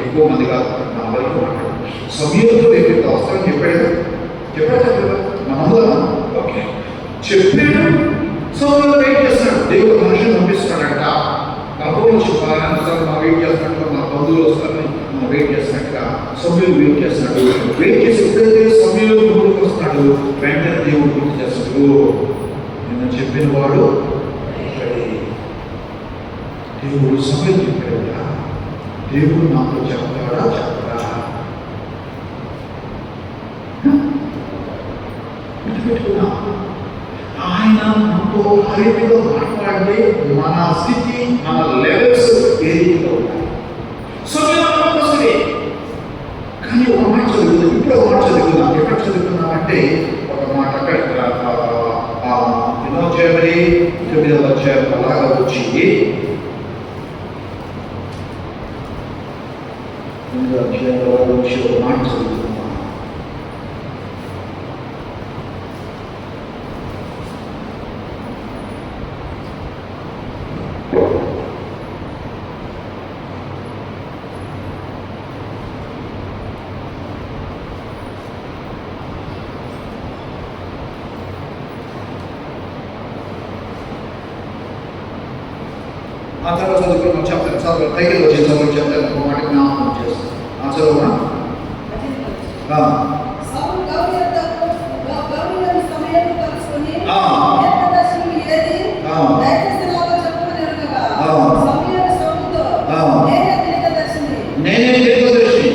ఎక్కువ మంది కాదు, నా వారికి మాట్లాడు. సమయంతో రేపు అవసరం చెప్పాడు కదా మనముదా? ఓకే చెప్పాడు. సమయంలో వెయిట్ చేస్తున్నాడు. దేవుడు మనుషులు పంపిస్తున్నాడంట. ప్రభుత్వం చెప్పాలనుసారి మనం వెయిట్ చేస్తున్నట్టుగా, మన బంధువులు వస్తారని మనం వెయిట్ చేస్తున్నట్టుగా సమయం వెయిట్ చేస్తున్నాడు. వెయిట్ చేసి ఎప్పుడైతే సమయంలో ముందుకు వస్తున్నాడు, వెంటనే దేవుడు గుర్తు చేస్తాడు. నిన్న చెప్పిన వాడు దేవుడు సమయం చెప్పాడు. దేవుడు నాతో చెప్తాడా చెప్పరా? గుర్తుపెట్టుకున్నా. ఆయన మనతో హైగా మాట్లాడితే మన స్థితి, మన లెవెల్స్ ఏ రీతిలో ఉంటాయి. సమయం వస్తుంది. కానీ ఒక మాట చదువుతుంది. ఇప్పుడు ఒక మాట చదువుతున్నాం. ఎక్కడ చదువుతున్నామంటే ఒక మాట అక్కడ జనవరి 9వ అధ్యాయం అలాగా వచ్చి అధ్యాయంలో మాట చదువుతున్నాం. ఆ తర్వాత చదువుకున్నాం చెప్తాను. చదువు పైకి వచ్చి చదువు చెప్తాను. ఒక మాట జ్ఞాపకం చేస్తాను. ఆ చదువునా నేనే దీర్ఘదర్శి.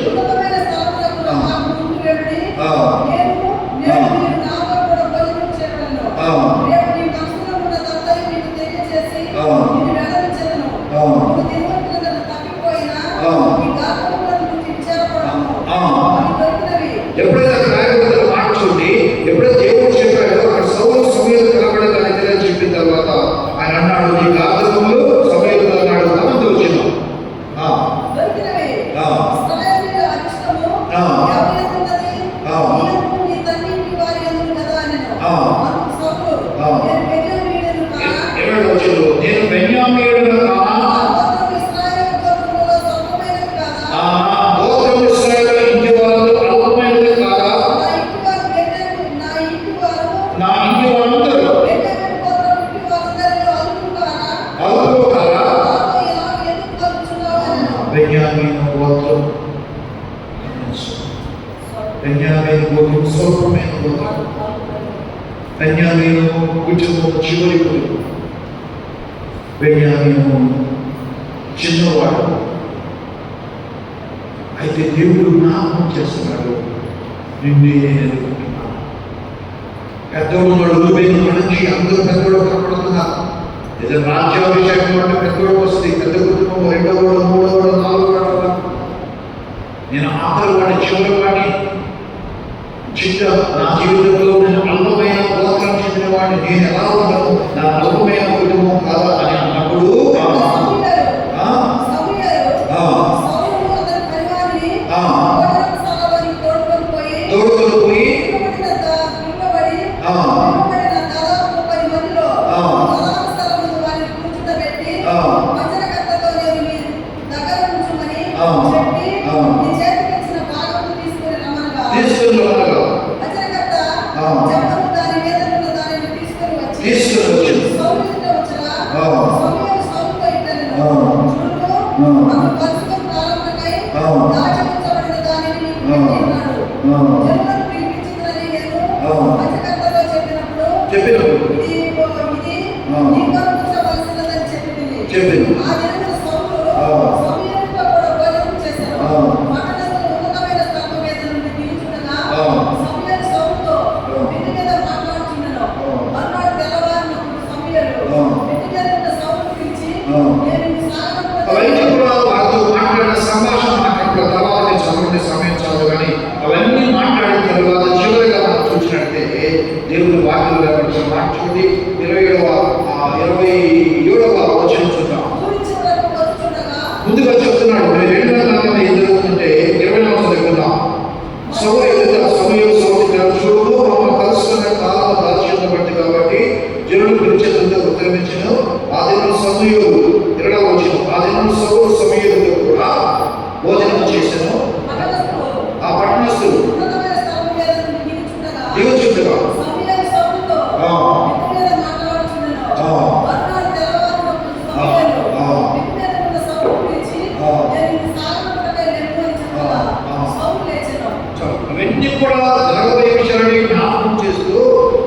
ఎప్పుడైతే రాయబడిన మాట చూడండి, ఎప్పుడైతే దేవుడు చెప్పాడో అక్కడ సౌలు సమూయేలు కనబడేదాన్ని తెలియని చెప్పిన తర్వాత ఆయన అన్నాడు, నీ గాత్రములు సమూయేలు అన్నాడు తమంతో వచ్చిందాం. ఏమేమి వచ్చిండు? నేను బెన్యామీయుడను కానా, గోత్రం ఇశ్రాయేలు ఇంటి వారు అల్పమైనది కాదా, నా ఇంటి వారందరూ అల్పులు కాదా? బెన్యామీను గోత్రం, బెన్యామీను గోత్రం స్వల్పమైన గోత్రం, బెన్యామీను కుటుంబం చివరి కుటుంబం, బెన్యామీను చిన్నవాడు. అయితే దేవుడు జ్ఞాపకం చేస్తున్నాడు, నిన్నే ఎదుర్కొంటున్నాను. పెద్దవాడు రూబేను నుంచి అందరూ పెద్దవాడు కనపడుతున్నారు. ఏదో రాజ్యాభిషేకం అంటే పెద్దవాడు వస్తుంది, పెద్ద కుటుంబం, రెండోవాడు, మూడోవాడు, నాలుగోవాడు. నేను ఆఖరి వాడిని, చివరి వాడిని, చిన్న నా జీవితంలో నేను అల్పమైన గోత్రం చెందిన వాడిని, నేను ఎలా ఉన్నాను, నా అల్పమైన కుటుంబం కాదా అని అన్నప్పుడు తోడుకొని పోయి అవన్నీ మాట్లాడిన తర్వాత చివరిగా మనం చూసినట్లయితే దేవుని వాక్యం లేకపోతే మాట చూడండి, 27వ వచనం చూద్దాం. ముందుగా చెప్తున్నాడు, నేను 2 నెలల ఏం జరుగుతుంటే 20వ చదువుకుందాం. సమయం చూడు, మమ్మల్ని కలుసుకునే కాలం దాల్చిందబట్టి కాబట్టి జనులు పిలిచేందుకు ఉత్తరమించను. ఆ దినం సమయం 2వ వచనం, ఆ దినం సౌలు సమయంతో కూడా భోజనం చేశాను. ఆ పట్టణస్థులు దిగుచుండగా అవన్నీ కూడా జరగబోయే విషయాన్ని జ్ఞాపకం చేస్తూ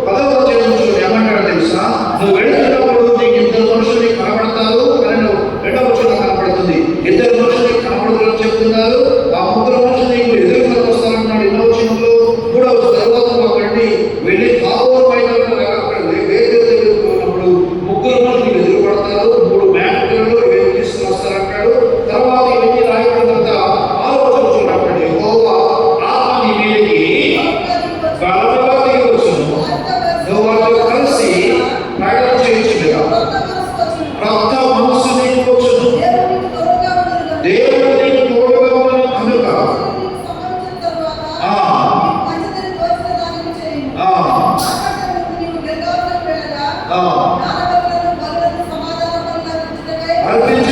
10వ వచనం ఏమంటాడో తెలుసా, నువ్వు వెళుతున్నప్పుడు నీకు 2 మనుషులు కనబడతారు. 2వ వచనం కనబడుతుంది, 2 మనుషులు కనబడుతుందని చెప్తున్నారు. ఆ 3 మనుషులు నీకు ఎదురుగా వస్తారన్నాడు 2వ వచనంలో. 3వ తర్వాత ఒకటి వెళ్ళి తాబోరు మైదానంలో అక్కడ వేదిక దగ్గరికి పోయినప్పుడు 3 మనుషులు ఎదురు పడతారు. 3 మేకలు తీసుకుని వస్తారంటాడు. తర్వాత ఇవన్నీ రాయబడిన తర్వాత 6వ వచనం చూడండి, యెహోవా ఆత్మ నీ మీదకి బలముగా దిగి వచ్చును, నువ్వు వారితో కలిసి ప్రయాణం చేయించుగా క్రొత్త మనస్సు నీకు వచ్చును, దేవుడు నీకు తోడుగా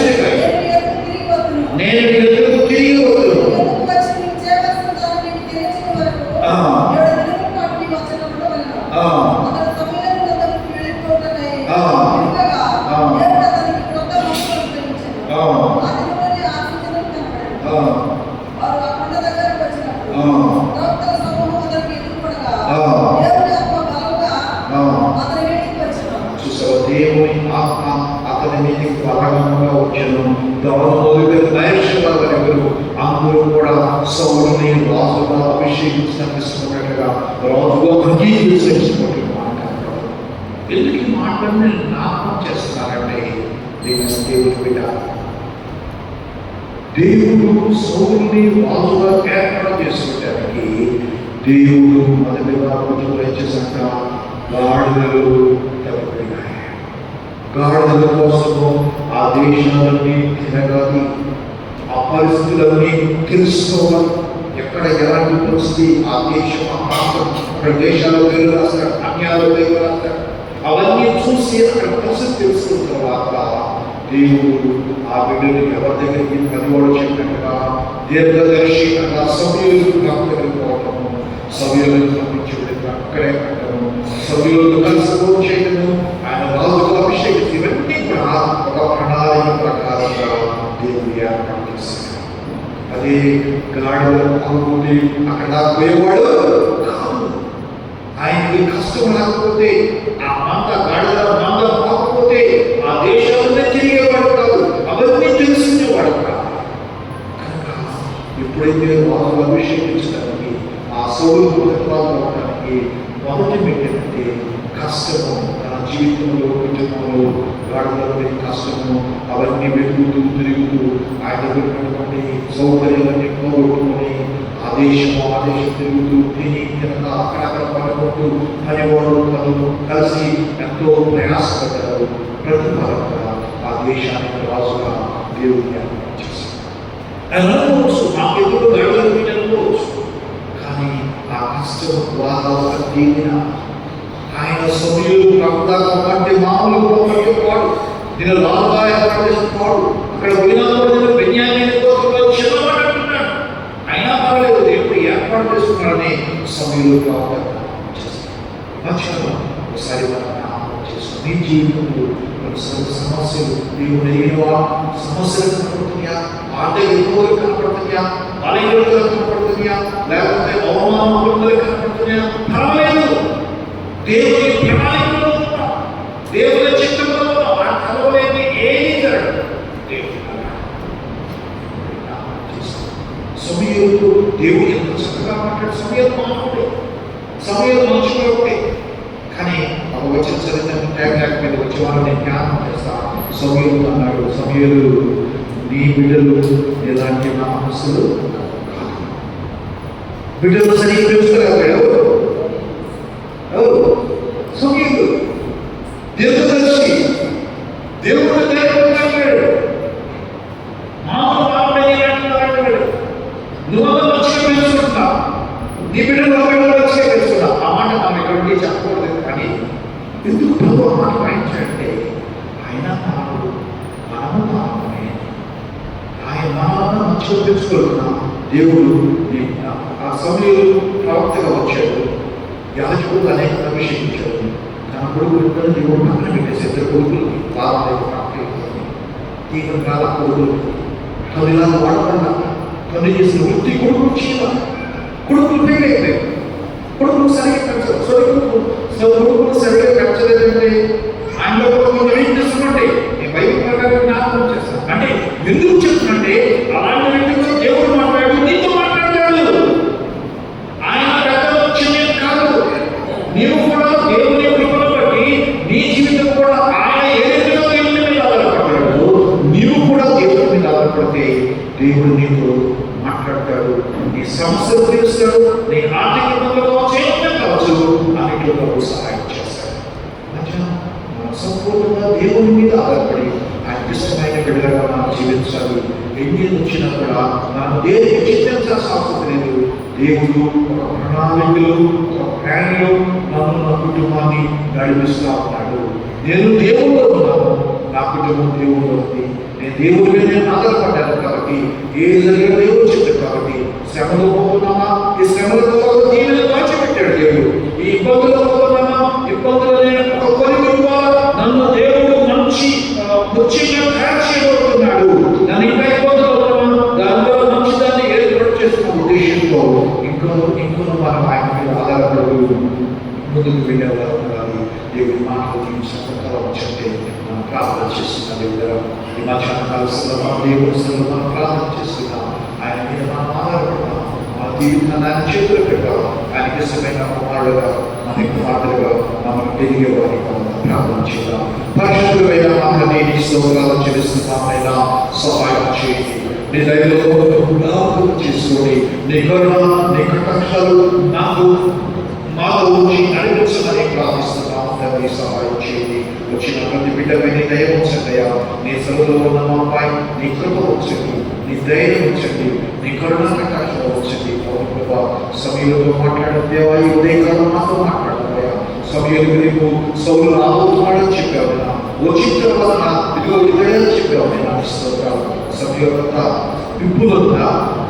దయచేయగా నేను నీ ఎదురుకు తిరిగి వద్దును. దేవుని ఆత్మ అతని మీదకి బలవంతంగా వచ్చాను. గౌరవ నాయకులు అందరూ కూడా సౌలుని రాజుగా అభిషేకించినట్టుగా రాజుగా అంగీకరించుకుంటూ మాట్లాడతారు. ఎందుకు ఈ మాటలను జ్ఞాపకం చేస్తున్నారంటే దేవుని బిడ్డ, దేవుడు సౌలుని రాజుగా ఏర్పాటు చేసుకోవడానికి దేవుడు మొదటిగా రోజులు వచ్చేసాక గాడిదలు తప్పిపోయినాయి. గాడిదల కోసము ఆ దేశాలన్నీ తిరగాలి, ఆ పరిస్థితులన్నీ తెలుసుకోవాలి. ఎక్కడ ఎలాంటి పరిస్థితి, ఆ దేశం, ఆ ప్రాంతం, అక్కడ దేశాలు వేరు రాస్తారు, అన్యాలు వేరు రాస్తారు, అవన్నీ చూసి అక్కడ పరిస్థితి తెలుసుకున్న తర్వాత దేవుడు ఆ బిడ్డని ఎవరి దగ్గరికి పనివాడు చెప్పినట్టుగా దీర్ఘదర్శి అన్న సమయంలో దగ్గరికి పోవటము, సమయంలో పంపించబడి అక్కడే పెట్టడము, సమయంలో కలిసి చేయడము, ఆయన రాజుకు అభిషేకం, ఇవన్నీ కూడా ఒక ప్రణాళిక ప్రకారంగా దేవుడు ఏర్పాటు చేశారు. అదే గాడిదలు అనుకుంటే అక్కడ పోయేవాడు కాదు. ఆయనకి కష్టం రాకపోతే, ఆ మంద గాడిద మంద పోకపోతే ఆ దేశాలనే తిరిగేవాడు కాదు, అవన్నీ తెలుసుకునేవాడు కాదు. కనుక ఎప్పుడైతే రాజు అభిషేకించడానికి ఆ సౌలు అవడానికి మొదటి పెట్టినట్టే కష్టము, తన జీవితంలో కుటుంబంలో గాడిదలపై కష్టము, అవన్నీ వెతుకుతూ తిరుగుతూ ఆయన పెట్టినటువంటి సౌకర్యాలన్నీ పోగొట్టుకొని ఆ దేశం తిరుగుతూ తిని తినక అక్కడక్కడ పడుకుంటూ పనివాడు కలిసి ఎంతో ప్రయాసపడ్డారు. ప్రతిఫలంగా ఆ దేశానికి రాజుగా దేవుడిని ఏర్పాటు చేశారు. ఆయన అనుకోవచ్చు, మాకెప్పుడు గాడిదలు పెట్టి అనుకోవచ్చు, కానీ ఆ కష్టం ద్వారా తీరిన ఆయన సమయంలో రక్తాన్ని మామూలు పోగొట్టే వాడు, నేను లాగా ఏర్పాటు చేస్తున్నాడు. అక్కడ పోయినప్పుడు బెన్యామీను గోత్రంలో చిన్నవాడంటున్నాడు, అయినా పర్వాలేదు దేవుడు ఏర్పాటు చేస్తున్నాడని సమయంలో ఒకసారి మీ జీవితంలో సమస్యలు నీవు ఎగినవా, సమస్యలు కనపడుతున్నాయా, ఆర్థిక ఇబ్బందులు కనపడుతున్నాయా, బలహీనతలు కనపడుతున్నాయా, లేకపోతే అవమానాలు కనపడుతున్నాయా, పర్వాలేదు. దేవుని ప్రణాళికలో ఉన్నాం, దేవుని చిత్తంలో ఉన్నాం. ఆ కలవలేని ఏది జరగదు. సమయంలో దేవుడు ఎంత చక్కగా మాట్లాడు. సమయం మాట్లాడే సమయం మనుషులు ఒకటే, కానీ ఒక వచ్చిన చరిత్ర టైం లేకపోతే వచ్చే వాళ్ళు నేను జ్ఞానం చేస్తాను. సమయంలో అన్నాడు, సమయంలో నీ బిడ్డలు ఎలాంటి నామస్తులు కాదు. బిడ్డలు సరిగ్గా తెలుసుకోలేకపోయాడు. సమయంలో దీర్ఘదర్శి దేవుడు మాట్లాడాడు. మామూలు మాట్లాడాడు. నువ్వు మంచిగా తెలుసుకుంటా, నీ బిడ్డలు మంచిగా తెలుసుకుంటా. ఆ మాట మనం ఇక్కడ ఉండి చెప్పకూడదు, కానీ ఎందుకు ప్రభు మాట రాయించాడంటే ఆయన మానవుడు, మనము మానవుడే. ఆయన మానవుడు మంచిగా తెలుసుకోగలుగుతున్నాం. దేవుడు ఆ సమయంలో ప్రవక్తగా వచ్చాడు, యాజకుడు అనేక అభిషేకించాడు. తన కొడుకులు దేవుడు పక్కన పెట్టేసి ఇద్దరు కొడుకులు తీవ్ర కాల కొడుకులు తల్లిలాగా వాడకుండా తల్లి చేసిన వృత్తి కొడుకులు చేయాలి. కొడుకులు ఫెయిల్ అయిపోయారు, కొడుకులు సరిగ్గా పెంచారు. కొడుకులు సరిగ్గా పెంచలేదంటే ఆయనలో కొంచెం ఏం చేస్తున్నట్టే నేను బైబిల్ ప్రకారం జ్ఞాపకం చేస్తాను. అంటే ఎందుకు చెప్తున్నట్టే అలాంటి వ్యక్తితో దేవుడు మాట్లాడు, నీతో మాట్లాడతాడు. ఆయన పెద్దలు వచ్చింది కాదు, నీవు కూడా దేవుని కృపను బట్టి నీ జీవితం కూడా ఆయన ఏ రీతిలో దేవుని మీద ఆధారపడ్డాడు, నీవు కూడా దేవుని మీద ఆధారపడితే దేవుడు నీతో మాట్లాడతాడు. నీ సమస్యలు తీరుస్తాడు, నీ ఆర్థిక ఇబ్బందులు చేయడం కావచ్చు, అన్నింటిలో సహాయం చేస్తాడు. మనం సంపూర్ణంగా దేవుని మీద ఆధారపడి ఆయన ఇష్టమైన బిడ్డగా మనం జీవించాలి. ఎన్ని వచ్చినా కూడా మనం దేనికి చింతించాల్సిన అవసరం లేదు. దేవుడు ఒక ప్రణాళికలు, ఒక ప్లాన్లో నన్ను నా కుటుంబాన్ని నడిపిస్తూ ఉన్నాడు. నేను దేవుడిలో ఉన్నాను, నా కుటుంబం దేవుడు ఉంది, నేను దేవుడి మీద నేను ఆధారపడ్డాను కాబట్టి ఏది జరిగిన దేవుడు చెప్పాడు కాబట్టి శ్రమలో పోతున్నామా, ఈ శ్రమల ద్వారా దీనిని దాచిపెట్టాడు దేవుడు. ఈ ఇబ్బందుల్లో పోతున్నామా, ఇబ్బందులు నేను ఒక కొలికి నన్ను దేవుడు మంచి ముచ్చిగా తయారు చేయబోతున్నాడు, నన్ను ఇంకా ఇబ్బందులు అవుతున్నామా, దానిలో మంచిదాన్ని ఏర్పాటు చేసుకున్న ఉద్దేశంతో ఇంకొను మనం ఆయన మీద ఆధారపడు ముందుకు వెళ్ళేవారు ఉండాలి. దేవుడి మాటలు సకలం చెప్తే మనం ప్రార్థన చేస్తున్నాం. దేవుడు ఈ మధ్యాహ్న కాలంలో మనం దేవుడు మనం ప్రార్థన చేస్తున్నాం. ఆయన మీద మనం ఆధారపడతాం, మన జీవితాన్ని ఆయన చేతులు పెట్టాం. ఆయనకి ఇష్టమైన కుమారుడుగా మన కుమార్తెలుగా మనం ఎదిగేవారి ప్రార్థన చేద్దాం. పరిశుద్ధమైన మాటని నీ స్తోత్రాలు చెల్లిస్తున్నామైనా సహాయం చేయండి. నీ దయలో చేసుకొని నీ కరుణ నీ కటాక్షాలు మాతో ఉంచి నడిపించమని ప్రార్థిస్తున్నాము. తండ్రి సహాయం చేయండి. వచ్చిన ప్రతి బిడ్డపై నీ దయ ఉంచండియా. నీ సభలో ఉన్న మాపై నీ కృప ఉంచండి, నీ దయను ఉంచండి, నీ కరుణ కటాక్షాలు ఉంచండి. ప్రభా సమయంలో మాట్లాడుతేవా ఈ ఉదయకాలం నాతో మాట్లాడుతాయా. సమయంలో నీకు సౌలు రాబోతున్నాడని చెప్పావైనా, వచ్చిన తర్వాత ఇదిగో ఇదయని చెప్పావైనా. సమయంలో విప్పులంతా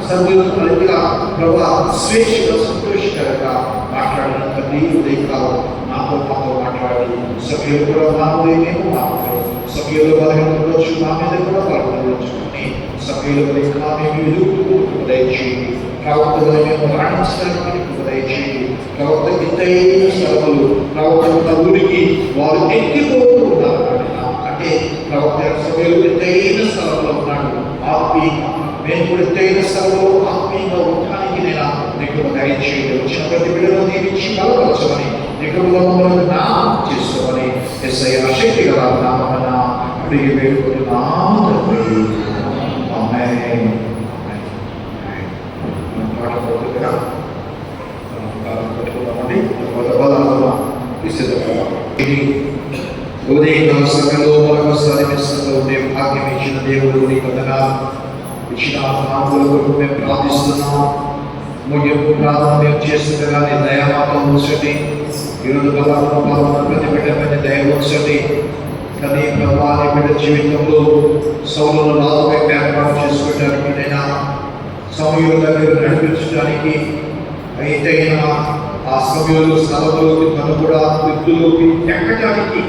సమయంగా ప్రభా స్వేచ్ఛగా సంతోషకరంగా మాట్లాడిన తండ్రి ఉదయకాలం నాతో మాట్లాడి సభ్యులు కూడా మేము మాట్లాడు సభ్యులు వారి ఉండొచ్చు, మా మీద కూడా వారు ఉండొచ్చు. కానీ సభ్యులు మేము ఎదుగుతూ దయచేయండి. ప్రవక్తలు మేము రాణించడానికి దయచేయండి. ప్రవక్త ఎత్తైన స్థలములు ప్రవక్త ఊరికి వారు ఎక్కిపోతూ ఉన్నారు. అంటే ప్రవక్త సభ్యులు ఎత్తైన స్థలంలో ఉన్నాడు. ఆత్మీయంగా మేము కూడా ఎత్తైన స్థలంలో ఆత్మీయంగా ఉండడానికి నేను నీకు దయచేయండి. వచ్చిన ప్రతి బిడ్డను దీవించి బలపరచమని నికములో నామం చేసుకోమని ఎస్ఐ శక్తి గల నామమున అడిగి వేడుకుంటున్నాము తండ్రి. ఆమేన్. పాట పాడుతుండగా పట్టుకుందామండి. ఉదయకాల సమయంలో మరొకసారి మిస్సంలో ఉండే భాగ్యం ఇచ్చిన దేవుడు నీ వందనాలు. ఇచ్చిన నామముల కొరకు మేము ప్రార్థిస్తున్నాము. ముగింపు ప్రార్థన మేము చేస్తుండగా నీ దయామాతం ఉంచండి. ఈరోజు బలమైన ప్రతి బిడ్డపైన దయ ఉంచండి. కానీ ప్రభావాన్ని బిడ్డ జీవితంలో సౌలను రాజుపై ఏర్పాటు చేసుకోవడానికి నైనా సమయంలో దగ్గర నడిపించడానికి అయితేనా ఆ సమయంలో స్థలంలోకి తను కూడా వృద్ధుల్లోకి ఎక్కడానికి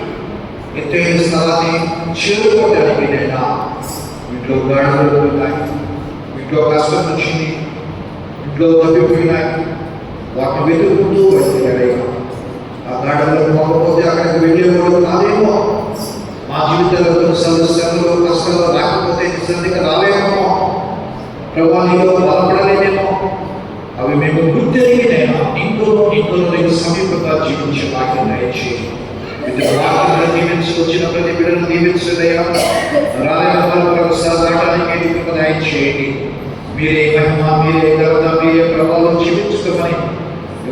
ఎత్తైన స్థలాన్ని చేరుకోవడానికి నైనా ఇంట్లో గాడులు ఉన్నాయి, ఇంట్లో కష్టం వచ్చింది, ఇంట్లో తప్పిపోయినాయి, వాటిని వెతుకుంటూ వెళ్ళాడైనా ఆ గాడుల్లో పోకపోతే అక్కడికి వెళ్ళేవాడు కాదేమో. మా జీవితాల్లో సమస్యలు కష్టాలు రాకపోతే నిజంగా రాలేమో, ప్రభావిలో బలపడలేమేమో. అవి మేము గుర్తెరిగినైనా ఇంట్లో నీకు సమీపంగా జీవించే వాక్యం దయచేయండి. దీవించుకొచ్చిన ప్రతి బిడ్డను దీవించదయా. రాలేని వారు ఒకసారి దాటానికి నీకు దయచేయండి. మీరే మహిమ, మీరే ఘనత, మీరే ప్రభావం జీవించుకోమని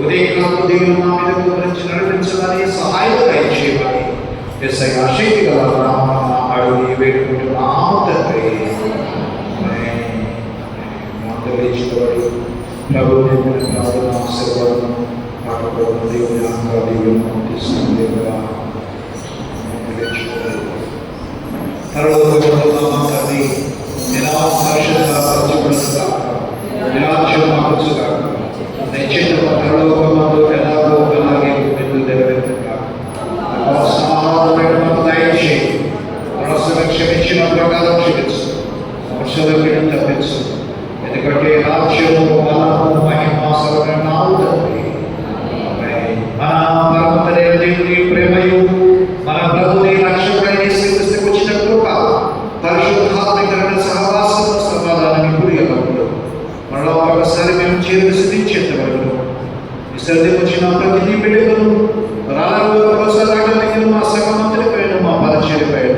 ఉదయకాలం దేవుడు మా మీద గురించి నడిపించడానికి సహాయం దయచేయమని ఎస్ఐ శక్తి గల నామమున అడిగి వేడుకుంటున్నాము తండ్రి. ప్రభు దేవుని ప్రార్థన ఆశీర్వాదం పాటుకోవడం దేవుని ఆంధ్ర తీసుకుని తండ్రి నిరాశపరచబడుగా నిరాశపరచుగా దయచేసి పరలోకమందు ఎలాగో అలాగే ముందు నెరవేరుగా దయచేసి మనసును క్షమించిన ప్రకారం క్షమించు, వంశంలోకి తప్పించు. ఎందుకంటే రాజ్యము బలము మహిమ సర్వనామము తండ్రి. మన పరమ దేవుని ప్రేమయు మన ప్రభుని రక్షకుడైన యేసుక్రీస్తుకు వచ్చిన కృప పరిశుద్ధాత్మకరణ సహవాసము సమాధానం ఇప్పుడు ఎల్లప్పుడూ మరలా ఒకసారి మేము చేరుకు వరకు విసర్జన వచ్చిన ప్రతి బిడ్డను రాళ్ళ ప్రోత్సాహానికి మా సగమంతుని పైన మా పరిచయం పైన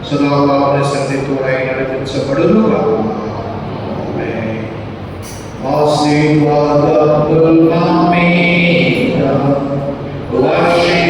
సదాకాల సన్నిధితో నడిపించబడును. ఆశీర్వాదములు మా మీద వర్షించుగాక.